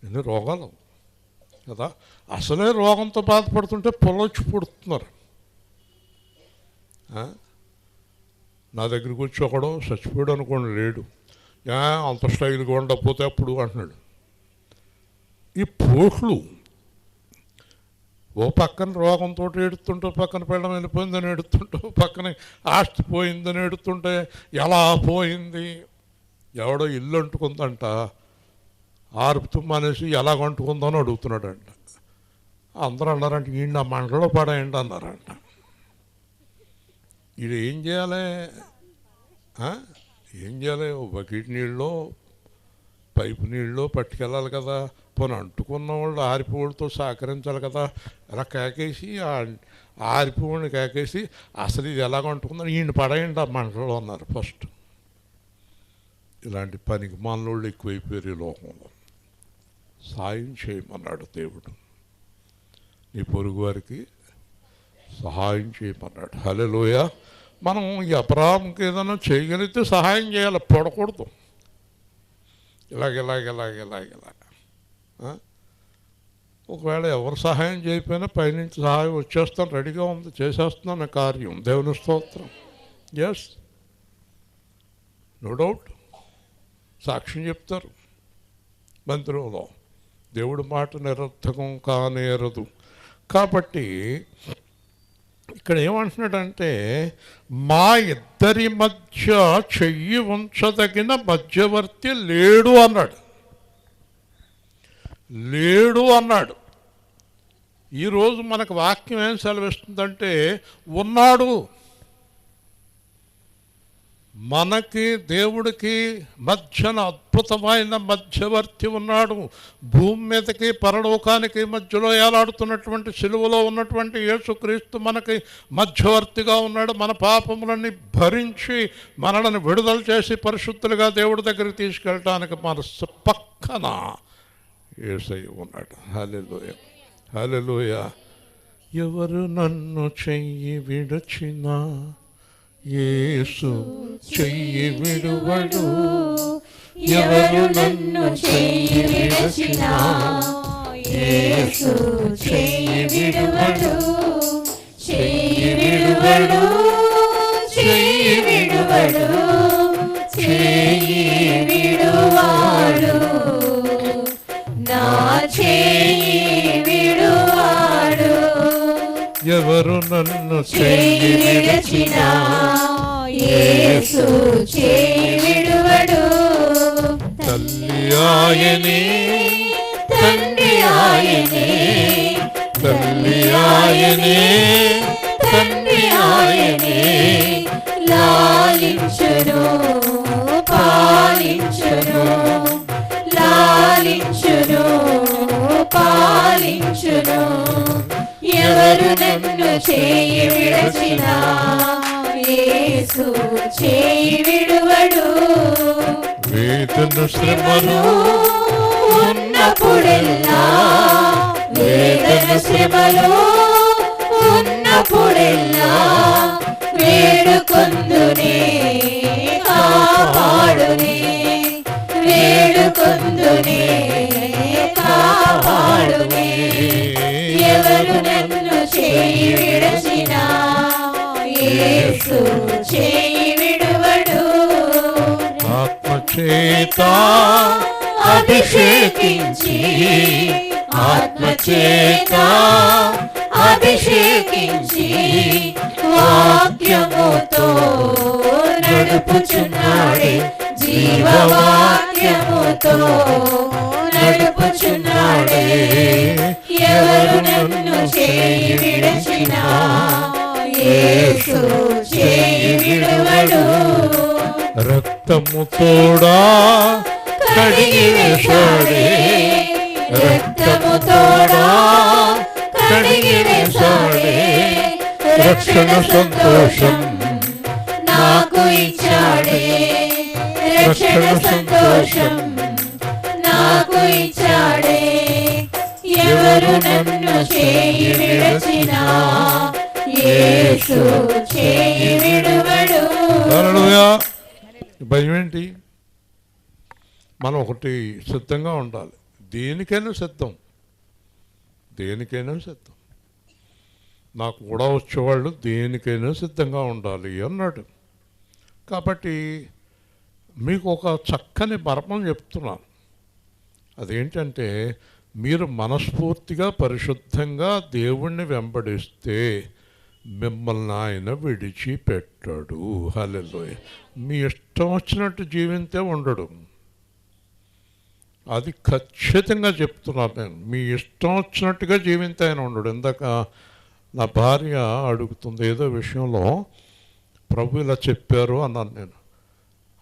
ఎన్ని రోగాలు కదా. అసలే రోగంతో బాధపడుతుంటే పొలొచ్చి పుడుతున్నారు. నా దగ్గరికి వచ్చి ఒకడు చచ్చిపోయాడు అనుకోండి, లేడు, అంత స్టైల్గా ఉండకపోతే అప్పుడు అంటున్నాడు. ఈ పోట్లు ఓ పక్కన రోగంతో ఏడుతుంటే, పక్కన పెళ్ళం వెళ్ళిపోయిందని ఏడుతుంటే, పక్కన ఆస్తి పోయిందని ఏడుతుంటే, ఎలా పోయింది? ఎవడో ఇల్లు అంటుకుందంట, ఆర్పుతూ మానేసి ఎలాగ అంటుకుందని అడుగుతున్నాడంట. అందరూ అన్నారంట, ఈయన నా మంటలో పడేయండి అన్నారంట. ఇది ఏం చేయాలి? ఏం చేయాలి? బకెట్ నీళ్ళు, పైపు నీళ్ళు పట్టుకెళ్ళాలి కదా. పోనీ అంటుకున్న వాళ్ళు ఆరిపోళ్ళతో సహకరించాలి కదా. అలా కేకేసి ఆరిపోడిని కేకేసి అసలు ఇది ఎలాగ అంటుకుందని ఈయన పడేయండి ఆ మంటలో అన్నారు ఫస్ట్. ఇలాంటి పనికి మానోళ్ళు ఎక్కువైపోయారు ఈ లోకంలో. సాయం చేయమన్నాడు దేవుడు, నీ పొరుగు వారికి సహాయం చేయమన్నాడు. హల్లెలూయా. మనం ఈ అబ్రహాముకి ఏదైనా చేయగలిగితే సహాయం చేయాలి, పొడకూడదు. ఇలాగ ఒకవేళ ఎవరు సహాయం చేయకపోయినా పైనుంచి సహాయం వచ్చేస్తాను, రెడీగా ఉంది, చేసేస్తున్నాను కార్యం. దేవుని స్తోత్రం. Yes, no doubt. సాక్ష్యం చెప్తారు మందిరంలో. దేవుడి మాట నిరర్థకం కానేరదు. కాబట్టి ఇక్కడ ఏమంటున్నాడంటే, మా ఇద్దరి మధ్య చెయ్యి ఉంచదగిన మధ్యవర్తి లేడు అన్నాడు. లేడు అన్నాడు. ఈరోజు మనకు వాక్యం ఏం సెలవిస్తుందంటే ఉన్నాడు. మనకి దేవుడికి మధ్యన అద్భుతమైన మధ్యవర్తి ఉన్నాడు. భూమి మీదకి పరలోకానికి మధ్యలో ఏలాడుతున్నటువంటి సిలువలో ఉన్నటువంటి యేసుక్రీస్తు మనకి మధ్యవర్తిగా ఉన్నాడు. మన పాపములన్నీ భరించి మనల్ని విడుదల చేసి పరిశుద్ధులుగా దేవుడి దగ్గరికి తీసుకెళ్ళటానికి మన పక్కన యేసయ్య ఉన్నాడు. హల్లెలూయా, హల్లెలూయా. ఎవరు నన్ను చెయ్యి విడచినా యేసు చెయ్యి విడువడు. ఎవరు నన్ను చెయ్యి విడచినా యేసు చెయ్యి విడువడు. చెయ్యి విడువడు, చెయ్యి విడువడు, చెయ్యి విడువాడు. నా చెయ్యి విడువాడు. ఎవరు నన్ను చెయ్యి విడచినా యేసు చెయ్యి విడువడు. తల్లి ఆయనే, తండ్రి ఆయనే, తల్లి ఆయనే, తండ్రి ఆయనే. లాలించును, పాలించును, లాలించును, పాలించును. ఎవరు నన్ను చెయ్యి విడచినా యేసు చెయ్యి విడువడు. వేదన శ్రమలు ఉన్నప్పుడెల్లా, వేదన శ్రమలు ఉన్నప్పుడెల్లా వేడుకొందునే, కాపాడునే, వేడుకొందునే, కాపాడునే. ఎవరు నన్ను చెయ్యి విడచినా యేసు చెయ్యి విడువడు. ఆత్మచేత అభిషేకించి, ఆత్మచేత అభిషేకించి వాక్యముతో నడుపుచున్నాడే, జీవవాక్యముతో నడుపుచున్నాడే. ఎవరు నన్ను చెయ్యి విడచినా యేసు చెయ్యి విడువడు. రక్తము తోడా కడిగి వేశాడే, రక్తము తోడా కడిగి వేశాడే. రక్షణ సంతోషం నాకు ఇచ్చాడే, రక్షణ సంతోషం నాకు ఇచ్చాడే. ఎవరు నన్ను చెయ్యి విడచినా యేసు చెయ్యి విడువడు. హల్లెలూయా. భయం ఏంటి? మనం ఒకటి సిద్ధంగా ఉండాలి. దేనికైనా సిద్ధం, దేనికైనా సిద్ధం. నాకు కూడా వచ్చేవాళ్ళు దేనికైనా సిద్ధంగా ఉండాలి అన్నాడు. కాబట్టి మీకు ఒక చక్కని మర్మం చెప్తున్నాను. అదేంటంటే, మీరు మనస్ఫూర్తిగా పరిశుద్ధంగా దేవుణ్ణి వెంబడిస్తే మిమ్మల్ని ఆయన విడిచిపెట్టాడు. హల్లెలూయా. మీ ఇష్టం వచ్చినట్టు జీవింతే ఉండడు. అది ఖచ్చితంగా చెప్తున్నాను నేను. మీ ఇష్టం వచ్చినట్టుగా జీవింతే ఆయన ఉండడు. ఇందాక నా భార్య అడుగుతుంది ఏదో విషయంలో, ప్రభు ఇలా చెప్పారు అన్నాను నేను.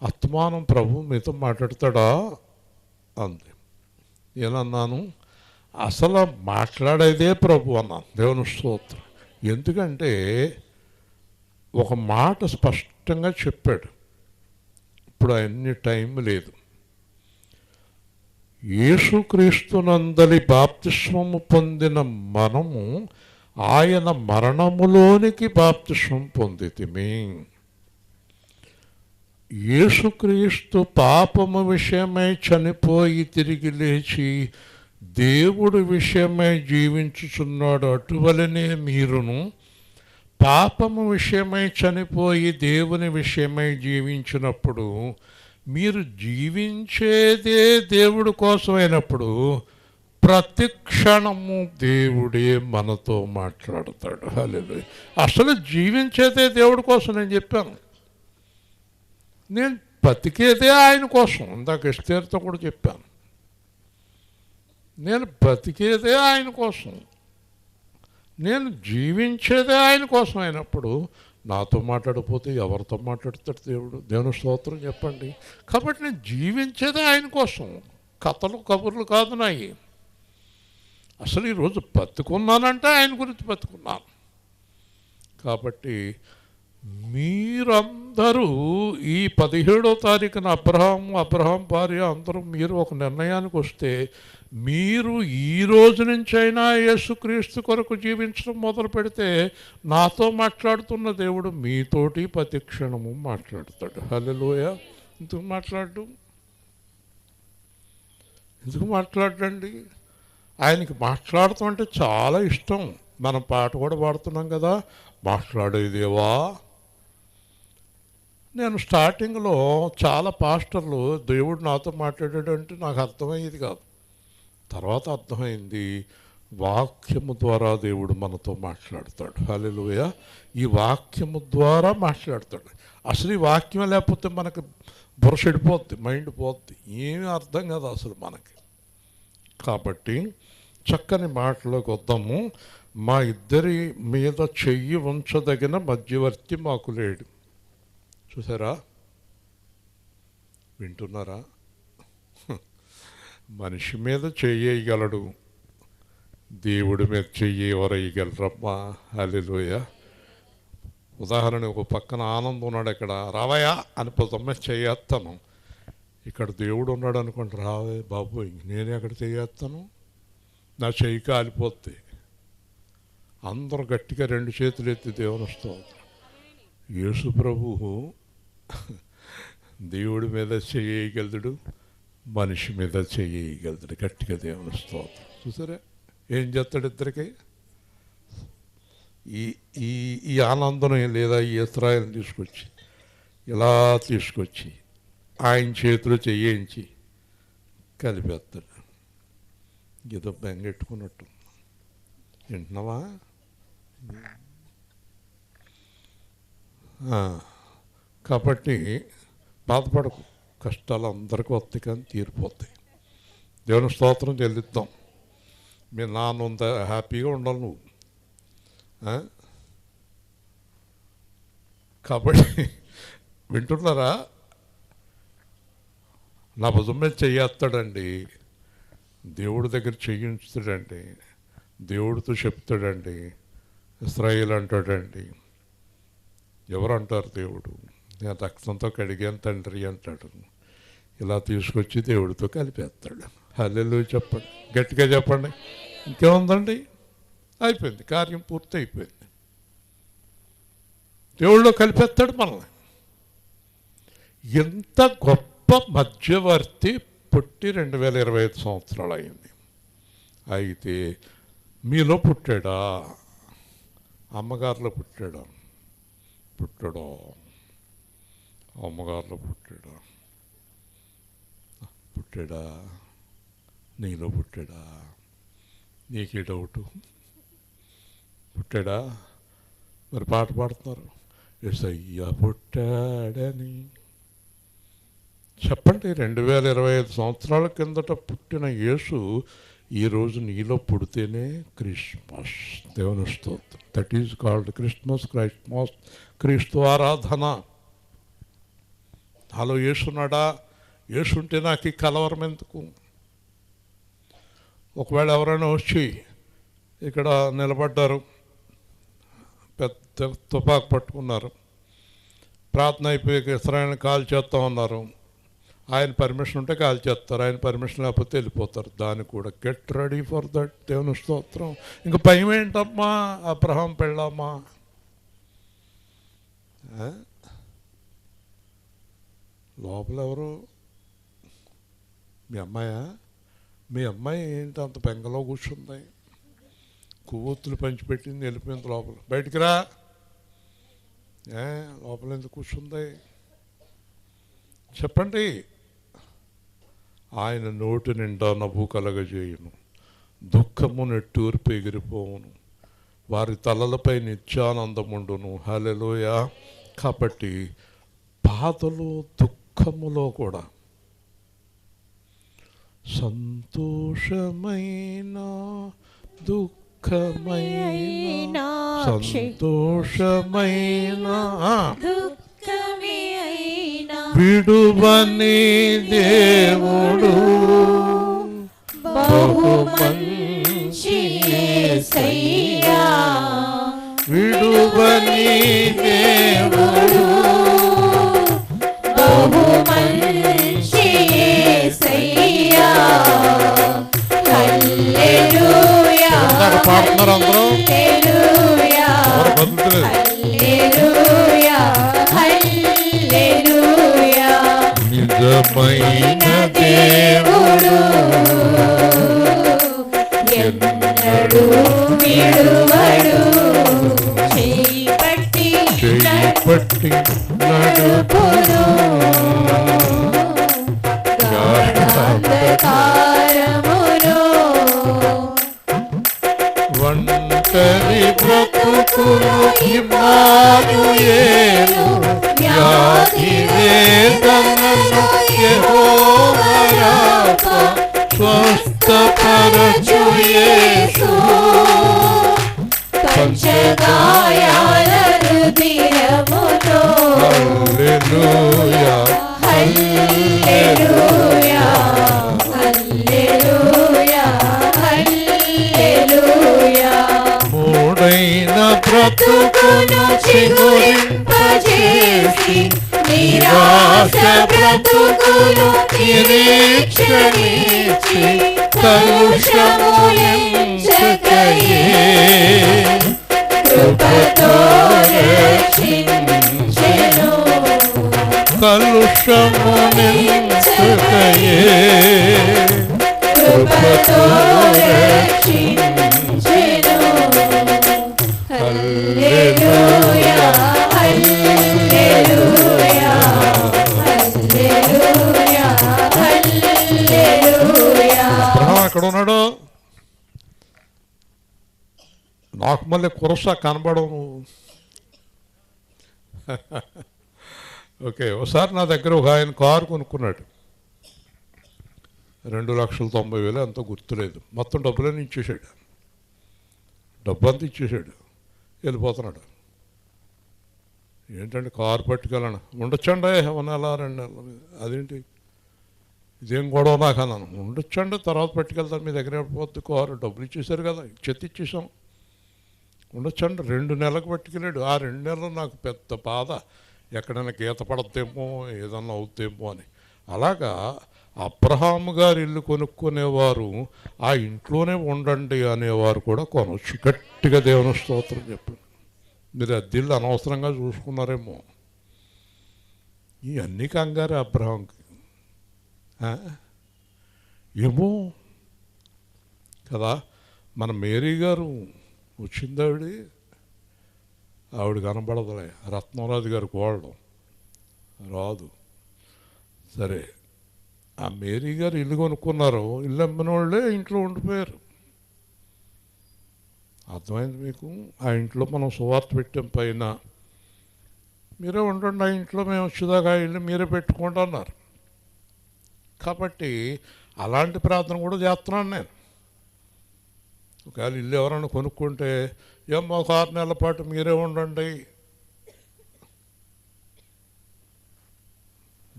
అత్మానం ప్రభు మీతో మాట్లాడతాడా అంది. నేనన్నాను, అసలు మాట్లాడేదే ప్రభు అన్నాను. దేవుని స్తోత్రం. ఎందుకంటే ఒక మాట స్పష్టంగా చెప్పాడు. ఇప్పుడు అన్ని టైం లేదు. యేసుక్రీస్తునందలి బాప్తిస్మము పొందిన మనము ఆయన మరణములోనికి బాప్తిస్మం పొందితిమి. యేసుక్రీస్తు పాపము విషయమై చనిపోయి తిరిగి లేచి దేవుడి విషయమై జీవించుచున్నాడు. అటువలనే మీరును పాపము విషయమై చనిపోయి దేవుని విషయమై జీవించినప్పుడు, మీరు జీవించేదే దేవుడి కోసమైనప్పుడు ప్రతి క్షణము దేవుడే మనతో మాట్లాడతాడు. హల్లెలూయా. అసలు జీవించేదే దేవుడి కోసం. నేను చెప్పాను, నేను బతికేదే ఆయన కోసం. ఇందాక ఎస్తేర్తో కూడా చెప్పాను, నేను బతికేదే ఆయన కోసం, నేను జీవించేదే ఆయన కోసం అయినప్పుడు నాతో మాట్లాడకపోతే ఎవరితో మాట్లాడతాడు దేవుడు? దేవుని స్తోత్రం చెప్పండి. కాబట్టి నేను జీవించేదే ఆయన కోసం, కథలు కబుర్లు కాదు నాయి. అసలు ఈరోజు బతుకున్నానంటే ఆయన గురించి బతుకున్నాను. కాబట్టి మీరందరూ ఈ 17వ తారీఖున అబ్రహాం భార్య అందరూ మీరు ఒక నిర్ణయానికి వస్తే, మీరు ఈ రోజు నుంచైనా యేసుక్రీస్తు కొరకు జీవించడం మొదలు పెడితే, నాతో మాట్లాడుతున్న దేవుడు మీతోటి ప్రతి క్షణము మాట్లాడతాడు. హల్లెలూయా. ఎందుకు మాట్లాడండి? ఆయనకి మాట్లాడటం అంటే చాలా ఇష్టం. మనం పాట కూడా పాడుతున్నాం కదా, మాట్లాడేదేవా. నేను స్టార్టింగ్లో చాలా పాస్టర్లు దేవుడు నాతో మాట్లాడాడు అంటే నాకు అర్థమయ్యేది కాదు. తర్వాత అర్థమైంది, వాక్యము ద్వారా దేవుడు మనతో మాట్లాడతాడు. హల్లెలూయా. ఈ వాక్యము ద్వారా మాట్లాడతాడు. అసలు ఈ వాక్యం లేకపోతే మనకు బుర్ర చెడిపోద్ది, మైండ్ పోద్ది, ఏమీ అర్థం కాదు అసలు మనకి. కాబట్టి చక్కని మాటలోకి వద్దాము. మా ఇద్దరి మీద చెయ్యి ఉంచదగిన మధ్యవర్తి మాకు లేడు. చూసారా? వింటున్నారా? మనిషి మీద చెయ్యగలడు, దేవుడి మీద చెయ్యి ఎవరయ్యగలరమ్మా? హల్లెలూయా. ఉదాహరణ, ఒక పక్కన ఆనందం ఉన్నాడు, ఇక్కడ రావయా అని పొద్దున్న చెయ్యేస్తాను. ఇక్కడ దేవుడు ఉన్నాడు అనుకోండి, రావే బాబు, నేనే అక్కడ చెయ్యేస్తాను, నా చెయ్యి కాలిపోద్ది. అందరూ గట్టిగా 2 చేతులు ఎత్తి దేవుని స్తోత్రం. యేసు ప్రభువు దేవుడి మీద చేయగలడు, మనిషి మీద చేయగలడు. గట్టిగా దేవుని స్తోత్రం. చూసారా ఏం చేస్తాడు ఇద్దరికి? ఈ ఆనందం లేదా ఈ ఇశ్రాయేలుని తీసుకొచ్చి ఆయన చేతిలో చేయించి కలిపేస్తాడు. ఏదో బెంగెట్టుకున్నట్టు. వింటున్నావా? కాబట్టి బాధపడకు, కష్టాలు అందరికీ వస్తాయి కానీ తీరిపోతాయి. దేవుని స్తోత్రం చెల్లిద్దాం. మీ నాన్న అంత హ్యాపీగా ఉండాలి నువ్వు. కాబట్టి వింటున్నారా? నా భుజం మీద చెయ్యేస్తాడండి, దేవుడి దగ్గర చెయ్యించుతాడండి, దేవుడితో చెప్తాడండి. ఇశ్రాయేలు అంటాడండి, ఎవరు అంటారు? దేవుడు. నేను రక్తంతో కడిగాను తండ్రి అంటాడు. ఇలా తీసుకొచ్చి దేవుడితో కలిపేస్తాడు. హల్లెలూయా చెప్పండి, గట్టిగా చెప్పండి. ఇంకేముందండి? అయిపోయింది, కార్యం పూర్తి అయిపోయింది. దేవుడిలో కలిపేస్తాడు మనల్ని. ఎంత గొప్ప మధ్యవర్తి పుట్టి 2025 సంవత్సరాలు అయింది. అయితే మీలో పుట్టాడా? అమ్మగారిలో పుట్టాడా? అమ్మగారిలో పుట్టాడా? నీలో పుట్టాడా? నీకే డౌటు? పుట్టాడా? మరి పాట పాడుతున్నారు, యేసయ్య పుట్టాడని. చెప్పండి, 2025 సంవత్సరాల కిందట పుట్టిన యేసు ఈరోజు నీలో పుడితేనే క్రిస్మస్. దేవుని స్తోత్రం. That is called Christmas. క్రీస్తు ఆరాధన. నాలో యేసున్నాడా? యేసుంటే నాకు ఈ కలవరం ఎందుకు? ఒకవేళ ఎవరైనా వచ్చి ఇక్కడ నిలబడ్డారు, పెద్ద తుపాకు పట్టుకున్నారు, ప్రార్థన అయిపోయి ఇశ్రాయేలుని కాల్ చేస్తూ ఉన్నారు. ఆయన పర్మిషన్ ఉంటే కాల్ చేస్తారు, ఆయన పర్మిషన్ లేకపోతే వెళ్ళిపోతారు. దాన్ని కూడా గెట్ రెడీ ఫర్ దట్. దేవుని స్తోత్రం. ఇంకా భయం ఏంటమ్మా? అబ్రహాం పెళ్ళామా? లోపల ఎవరు? మీ అమ్మాయా? మీ అమ్మాయి ఏంటి అంత బెంగలో కూర్చుంది, కొవ్వొత్తులు పంచిపెట్టింది, వెళ్ళిపోయింది లోపల. బయటికి రా, లోపల ఎందుకు కూర్చుంది చెప్పండి. ఆయన నోటి నిండా నవ్వు కలగజేయును, దుఃఖము నెట్టూర్పు ఎగిరిపోవును, వారి తలలపై నిత్యానందముండును. హల్లెలూయా. కాబట్టి బాధలు దుఃఖములో కూడా సంతోషమైన దుఃఖమైన సంతోషమైన విడువని దేవుడు బహు మంచి యేసయ్యా, విడువని దేవుడు బహు మంచి యేసయ్యా. హల్లెలూయా. పాడుతున్నారు అందరూ. హల్లెలూయా. హల్లెలూయా. హల్లెలూయా. నిజమైన దేవుడు ఎన్నడూ విడువడు, చేయి పట్టి నడుపును గాఢాంధకారమును. ఒంటరి బ్రతుకును ఇమ్మానుయేలు, వ్యాధి వేదనను యెహోవా రాఫా, స్వస్థపరచు యేసు. పంచగాయాల రుధిరముతో హల్లెలూయా. హల్లెలూయా. హల్లెలూయా. హల్లెలూయా. మూడైన బ్రతుకును చిగురింపజేసి, నిరాశ బ్రతుకును నిరీక్షణించి, కలుషములించకయే కృపతో రక్షించెను. కలుషములించకయే కృపతో రక్షించెను. హల్లెలూయా. హల్లెలూయా. హల్లెలూయా. హల్లెలూయా. ఎక్కడ ఉన్నాడు? నాకు మళ్ళీ కురస కనబడవు. ఓకే, ఒకసారి నా దగ్గర ఒక ఆయన కారు కొనుక్కున్నాడు. 2,90,000 ఎంతో గుర్తులేదు. మొత్తం డబ్బులన్నీ ఇచ్చేసాడు, డబ్బంతా ఇచ్చేసాడు, వెళ్ళిపోతున్నాడు. ఏంటంటే కారు పట్టుకెళ్ళను. ఉండొచ్చండి 1 నెల 2 నెలలు. అదేంటి ఇదేం గొడవ నాకు అన్నాను. ఉండొచ్చండి, తర్వాత పట్టుకెళ్తాను, మీ దగ్గర పోద్ది కారు, డబ్బులు ఇచ్చేసారు కదా, చెత్త ఇచ్చేసాం, ఉండొచ్చండి. 2 నెలలకు పట్టుకెళ్ళాడు. ఆ 2 నెలలు నాకు పెద్ద బాధ, ఎక్కడైనా గీత పడద్దేమో, ఏదన్నా అవుద్దేమో అని. అలాగా అబ్రహాము గారు ఇల్లు కొనుక్కునేవారు ఆ ఇంట్లోనే ఉండండి అనేవారు కూడా కొనవచ్చు. గట్టిగా దేవుని స్తోత్రం చెప్పండి. మీరు అద్దిల్లు అనవసరంగా చూసుకున్నారేమో. ఈ అన్ని కంగారే అబ్రహాంకి ఏమో కదా. మన మేరీ గారు వచ్చింది, ఆవిడ కనబడదులే, రత్నరాజు గారు కోడలు రాదు. సరే, ఆ మేరీ గారు ఇల్లు కొనుక్కున్నారు, ఇల్లు అమ్మిన వాళ్ళే ఇంట్లో ఉండిపోయారు. అర్థమైంది మీకు? ఆ ఇంట్లో మనం సువార్త పెట్టాం, పైన మీరే ఉండండి, ఆ ఇంట్లో మేము వచ్చేదాకా ఆ ఇల్లు మీరే పెట్టుకోండి అన్నారు. కాబట్టి అలాంటి ప్రార్థన కూడా చేస్తున్నాను నేను. ఒకవేళ ఇల్లు ఎవరైనా కొనుక్కుంటే ఏమో ఒక 6 నెలల పాటు మీరే ఉండండి,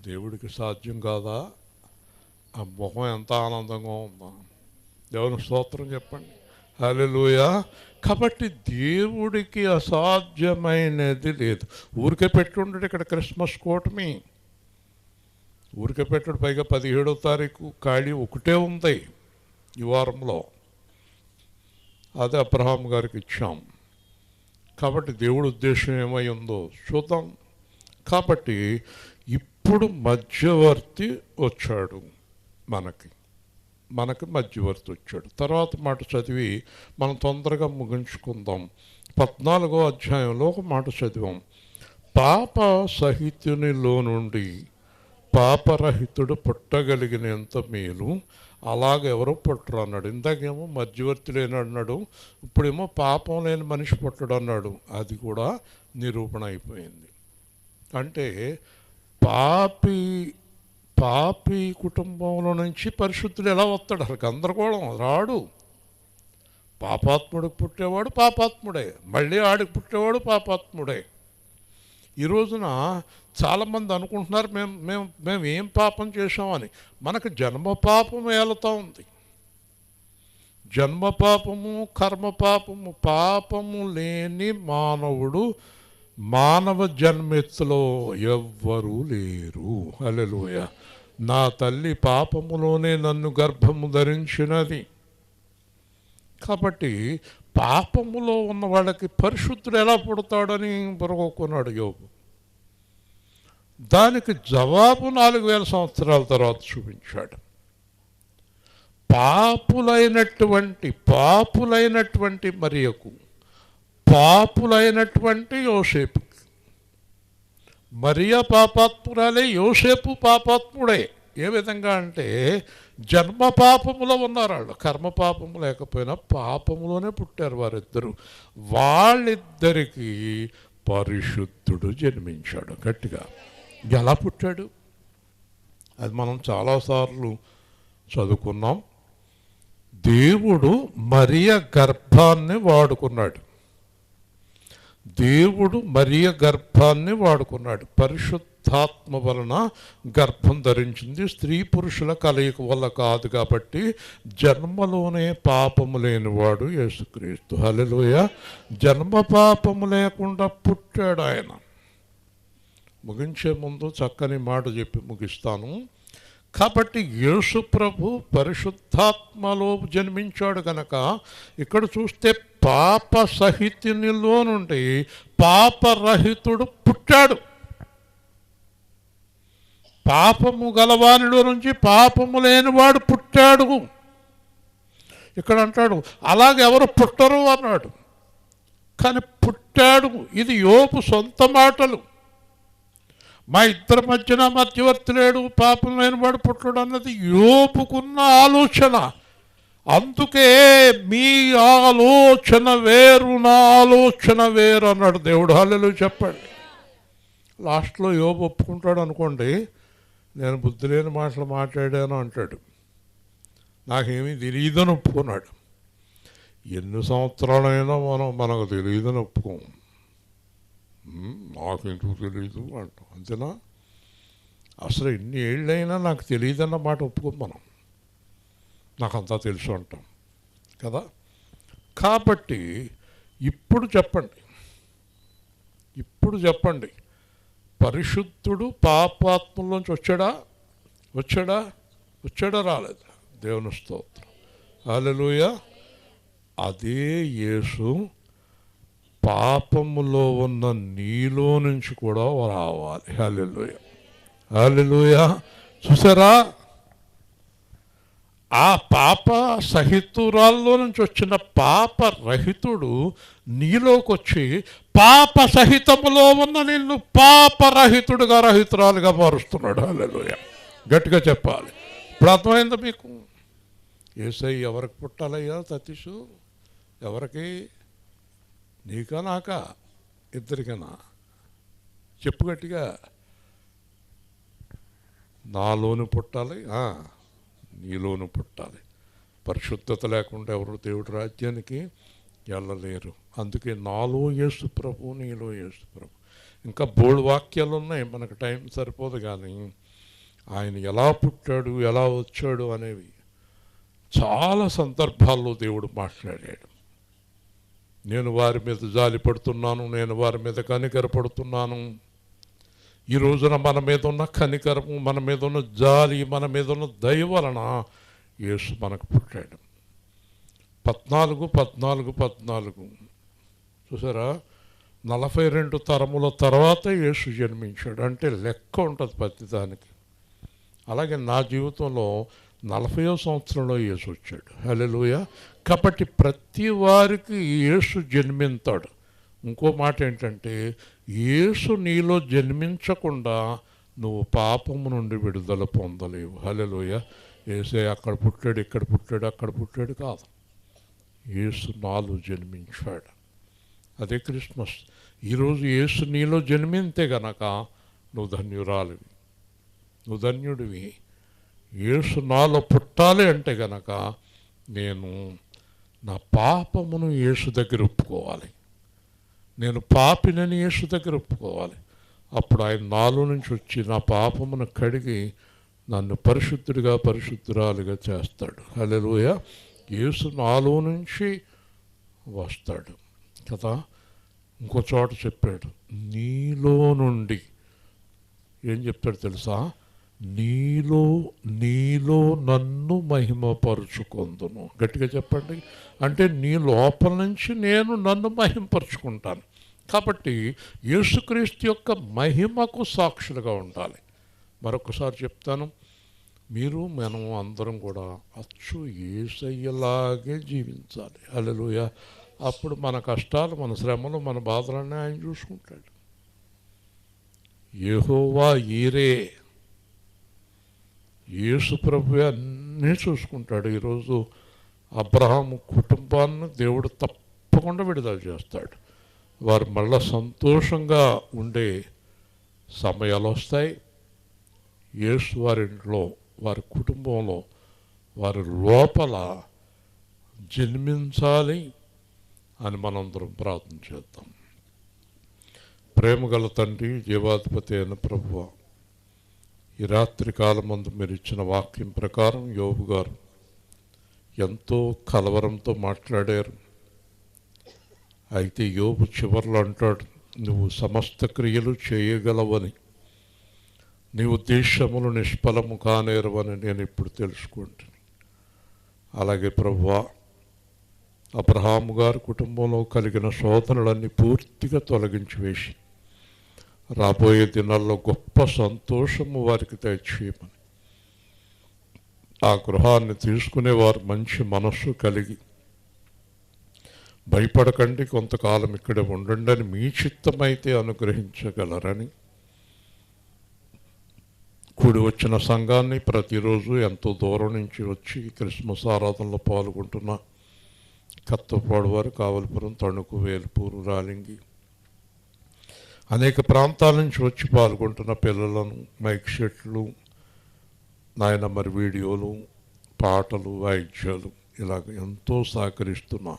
దేవుడికి సాధ్యం కాదా? ఆ ముఖం ఎంత ఆనందంగా ఉందా! దేవుని స్తోత్రం చెప్పండి. హల్లెలూయా. కాబట్టి దేవుడికి అసాధ్యమైనది లేదు. ఊరికే పెట్టుండడు. ఇక్కడ క్రిస్మస్ కూటమి ఊరికే పెట్టాడు. పైగా 17వ తారీఖు ఖాళీ ఒకటే ఉంది ఈ వారంలో, అదే అబ్రహాం గారికి ఇచ్చాం. కాబట్టి దేవుడి ఉద్దేశం ఏమై ఉందో చూద్దాం. కాబట్టి ఇప్పుడు మధ్యవర్తి వచ్చాడు మనకి. మనకు మధ్యవర్తి వచ్చాడు. తర్వాత మాట చదివి మనం తొందరగా ముగించుకుందాం. 14వ అధ్యాయంలో ఒక మాట చదివాం. పాప సహితునిలో నుండి పాపరహితుడు పుట్టగలిగినంత మేలు అలాగెవరో పుట్టరు అన్నాడు. ఇందాకేమో మధ్యవర్తి లేని అన్నాడు, ఇప్పుడేమో పాపం లేని మనిషి పుట్టడు అన్నాడు. అది కూడా నిరూపణ అయిపోయింది. అంటే పాపి కుటుంబంలో నుంచి పరిశుద్ధుడు ఎలా వస్తాడు? అసలు గందరగోళం రాడు. పాపాత్ముడికి పుట్టేవాడు పాపాత్ముడే, మళ్ళీ ఆడికి పుట్టేవాడు పాపాత్ముడే. ఈ రోజున చాలామంది అనుకుంటున్నారు మేము ఏం పాపం చేసామని. మనకు జన్మ పాపం ఏలుతూ ఉంది. జన్మ పాపము, కర్మ పాపము. పాపము లేని మానవుడు మానవ జన్మెత్తులో ఎవ్వరూ లేరు. హల్లెలూయా. నా తల్లి పాపములోనే నన్ను గర్భము ధరించినది. కాబట్టి పాపములో ఉన్న వాళ్ళకి పరిశుద్ధుడు ఎలా పుడతాడని బుర్రగొక్కున్నాడు యోబు. దానికి జవాబు 4000 సంవత్సరాల తర్వాత చూపించాడు. పాపులైనటువంటి మరియకు, పాపులైనటువంటి యోసేపు. మరియ పాపాత్మురాలే, యోసేపు పాపాత్ముడే. ఏ విధంగా అంటే జన్మ పాపములో ఉన్నారు వాళ్ళు. కర్మ పాపము లేకపోయినా పాపములోనే పుట్టారు వారిద్దరు. వాళ్ళిద్దరికీ పరిశుద్ధుడు జన్మించాడు. గట్టిగా ఎలా పుట్టాడు? అది మనం చాలాసార్లు చదువుకున్నాం. దేవుడు మరియ గర్భాన్ని వాడుకున్నాడు. పరిశుద్ధాత్మ వలన గర్భం ధరించింది. స్త్రీ పురుషుల కలయిక వల్ల కాదు. కాబట్టి జన్మలోనే పాపము లేనివాడు యేసుక్రీస్తు. హల్లెలూయా. జన్మ పాపము లేకుండా పుట్టాడు ఆయన. ముగించే ముందు చక్కని మాట చెప్పి ముగిస్తాను. కాబట్టి యేసు ప్రభు పరిశుద్ధాత్మలో జన్మించాడు కనుక ఇక్కడ చూస్తే పాప సహితునిలో నుండి పాపరహితుడు పుట్టాడు. పాపము గలవానిలో నుంచి పాపము లేనివాడు పుట్టాడు. ఇక్కడ అంటాడు అలాగెవరు పుట్టరు అన్నాడు, కానీ పుట్టాడు. ఇది యోబు సొంత మాటలు. మా ఇద్దరి మధ్యన మధ్యవర్తి లేడు, పాపం లేనివాడు పుట్టడు అన్నది యోబుకున్న ఆలోచన. అందుకే మీ ఆలోచన వేరు, నా ఆలోచన వేరు అన్నాడు దేవుడు. హల్లెలూయా చెప్పండి. లాస్ట్లో యోబు ఒప్పుకుంటాడు అనుకోండి, నేను బుద్ధి లేని మాటలు మాట్లాడాను అంటాడు. నాకేమీ తెలియదని ఒప్పుకున్నాడు. ఎన్ని సంవత్సరాలైనా మనకు తెలియదని ఒప్పుకోము. నాకెందుకు తెలియదు అంటాం, అంతేనా? అసలు ఎన్ని ఏళ్ళైనా నాకు తెలియదన్న మాట ఒప్పుకోం మనం. నాకంతా తెలుసు అంటాం కదా. కాబట్టి ఇప్పుడు చెప్పండి, పరిశుద్ధుడు పాపాత్మలోంచి వచ్చాడా రాలేదు? దేవుని స్తోత్రం. హల్లెలూయా. అదే యేసు పాపములో ఉన్న నీలో నుంచి కూడా రావాలి. హల్లెలూయా. చూసారా? ఆ పాప సహితురాల్లో నుంచి వచ్చిన పాపరహితుడు నీలోకి వచ్చి పాప సహితములో ఉన్న నిన్ను పాపరహితుడుగా, రహితురాలుగా మారుస్తున్నాడు. హల్లెలూయా. గట్టిగా చెప్పాలి. ఇప్పుడు అర్థమైందా మీకు? యేసయ్య ఎవరికి పుట్టాలయ్యా సతీషు? ఎవరికి? నీకా నాకా? ఇద్దరికైనా? చెప్పు గట్టిగా. నాలోను పుట్టాలి, నీలోను పుట్టాలి. పరిశుద్ధత లేకుండా ఎవరు దేవుడి రాజ్యానికి వెళ్ళలేరు. అందుకే నాలో యేసు ప్రభు, నీలో యేసు ప్రభు. ఇంకా బోల్డ్ వాక్యాలు ఉన్నాయి, మనకు టైం సరిపోదు. కానీ ఆయన ఎలా పుట్టాడు, ఎలా వచ్చాడు అనేవి చాలా సందర్భాల్లో దేవుడు మాట్లాడాడు. నేను వారి మీద జాలి పడుతున్నాను, నేను వారి మీద కనికరపడుతున్నాను. ఈ రోజున మన మీద ఉన్న కనికరము, మన మీద ఉన్న జాలి, మన మీద ఉన్న దయ వలన యేసు మనకు పుట్టాడు. 14 చూసారా? 42 తరముల తర్వాత యేసు జన్మించాడు. అంటే లెక్క ఉంటుంది ప్రతిదానికి. అలాగే నా జీవితంలో 40వ సంవత్సరంలో యేసు వచ్చాడు. హల్లెలూయా. కాబట్టి ప్రతి వారికి యేసు జన్మింతాడు. ఇంకో మాట ఏంటంటే, యేసు నీలో జన్మించకుండా నువ్వు పాపము నుండి విడుదల పొందలేవు. హల్లెలూయా. యేసే అక్కడ పుట్టాడు, ఇక్కడ పుట్టాడు, అక్కడ పుట్టాడు కాదు. యేసు నాలో జన్మించాడు. అదే క్రిస్మస్. ఈరోజు యేసు నీలో జన్మింతే గనక నువ్వు ధన్యురాలివి, నువ్వు ధన్యుడివి. యేసు నాలో పుట్టాలి అంటే గనక నేను నా పాపమును యేసు దగ్గర ఒప్పుకోవాలి. నేను పాపినని యేసు దగ్గర ఒప్పుకోవాలి. అప్పుడు ఆయన నాలో నుంచి వచ్చి నా పాపమును కడిగి నన్ను పరిశుద్ధుడిగా పరిశుద్ధురాలుగా చేస్తాడు. హల్లెలూయా. యేసు నాలో నుంచి వస్తాడు కదా. ఇంకో చోట చెప్పాడు, నీలో నుండి ఏం చెప్తాడు తెలుసా? నీలో నన్ను మహిమపరుచుకొందును. గట్టిగా చెప్పండి. అంటే నీ లోపల నుంచి నేను నన్ను మహిమపరుచుకుంటాను. కాబట్టి యేసుక్రీస్తు యొక్క మహిమకు సాక్షులుగా ఉండాలి. మరొకసారి చెప్తాను, మనం అందరం కూడా అచ్చు యేసయ్యలాగే జీవించాలి. హల్లెలూయా. అప్పుడు మన కష్టాలు, మన శ్రమలు, మన బాధలన్నీ ఆయన చూసుకుంటాడు. యెహోవా ఈరే, యేసు ప్రభువే అన్నీ చూసుకుంటాడు. ఈరోజు అబ్రహాము కుటుంబాన్ని దేవుడు తప్పకుండా విడుదల చేస్తాడు. వారు మళ్ళా సంతోషంగా ఉండే సమయాలు వస్తాయి. యేసు వారింట్లో, వారి కుటుంబంలో, వారి లోపల జన్మించాలి అని మనందరం ప్రార్థన చేద్దాం. ప్రేమగల తండ్రి, జీవాధిపతి అయిన ప్రభువా, ఈ రాత్రి కాలమందు మీరు ఇచ్చిన వాక్యం ప్రకారం యోబు గారు ఎంతో కలవరంతో మాట్లాడారు. అయితే యోబు చివర్లో అంటాడు, నువ్వు సమస్త క్రియలు చేయగలవని, నీ ఉద్దేశములు నిష్ఫలము కానేరవని నేను ఇప్పుడు తెలుసుకుంటాను. అలాగే ప్రభువా, అబ్రహాము గారి కుటుంబంలో కలిగిన శోధనలన్నీ పూర్తిగా తొలగించి వేసి రాబోయే దినాల్లో గొప్ప సంతోషము వారికి దయచేయమని, ఆ గృహాన్ని తీసుకునేవారు మంచి మనస్సు కలిగి భయపడకండి, కొంతకాలం ఇక్కడే ఉండండి అని మీ చిత్తమైతే అనుగ్రహించగలరని, కూడి వచ్చిన సంఘాన్ని ప్రతిరోజు ఎంతో దూరం నుంచి వచ్చి క్రిస్మస్ ఆరాధనలో పాల్గొంటున్న కత్తపాడు వారు, కావలిపురం, తణుకు, వేల్పూరు, రాలింగి అనేక ప్రాంతాల నుంచి వచ్చి పాల్గొంటున్న పిల్లలను, మైక్ సెట్లు, నాయన మరి వీడియోలు, పాటలు, వాయిద్యాలు ఇలాగ ఎంతో సహకరిస్తున్నా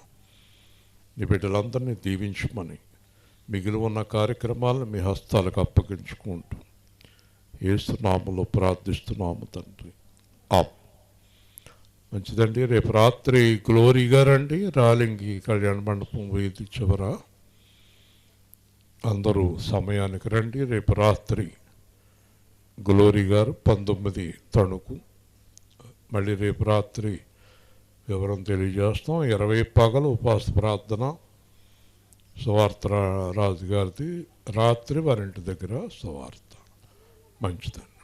నీ బిడ్డలందరినీ దీవించమని, మిగిలి ఉన్న కార్యక్రమాలను మీ హస్తాలకు అప్పగించుకుంటూ యేసు నామములో ప్రార్థిస్తున్నాము తండ్రి. మంచిదండి. రేపు రాత్రి గ్లోరీ గారండి, రాలింగి కళ్యాణ మండపం వీధి చివర. అందరూ సమయానికి రండి. రేపు రాత్రి గ్లోరీ గారు 19 తణుకు. మళ్ళీ రేపు రాత్రి వివరం తెలియజేస్తాం. 20 పగలు ఉపవాస ప్రార్థన, సువార్త రాజుగారిది రాత్రి వారింటి దగ్గర సువార్త. మంచిదండి.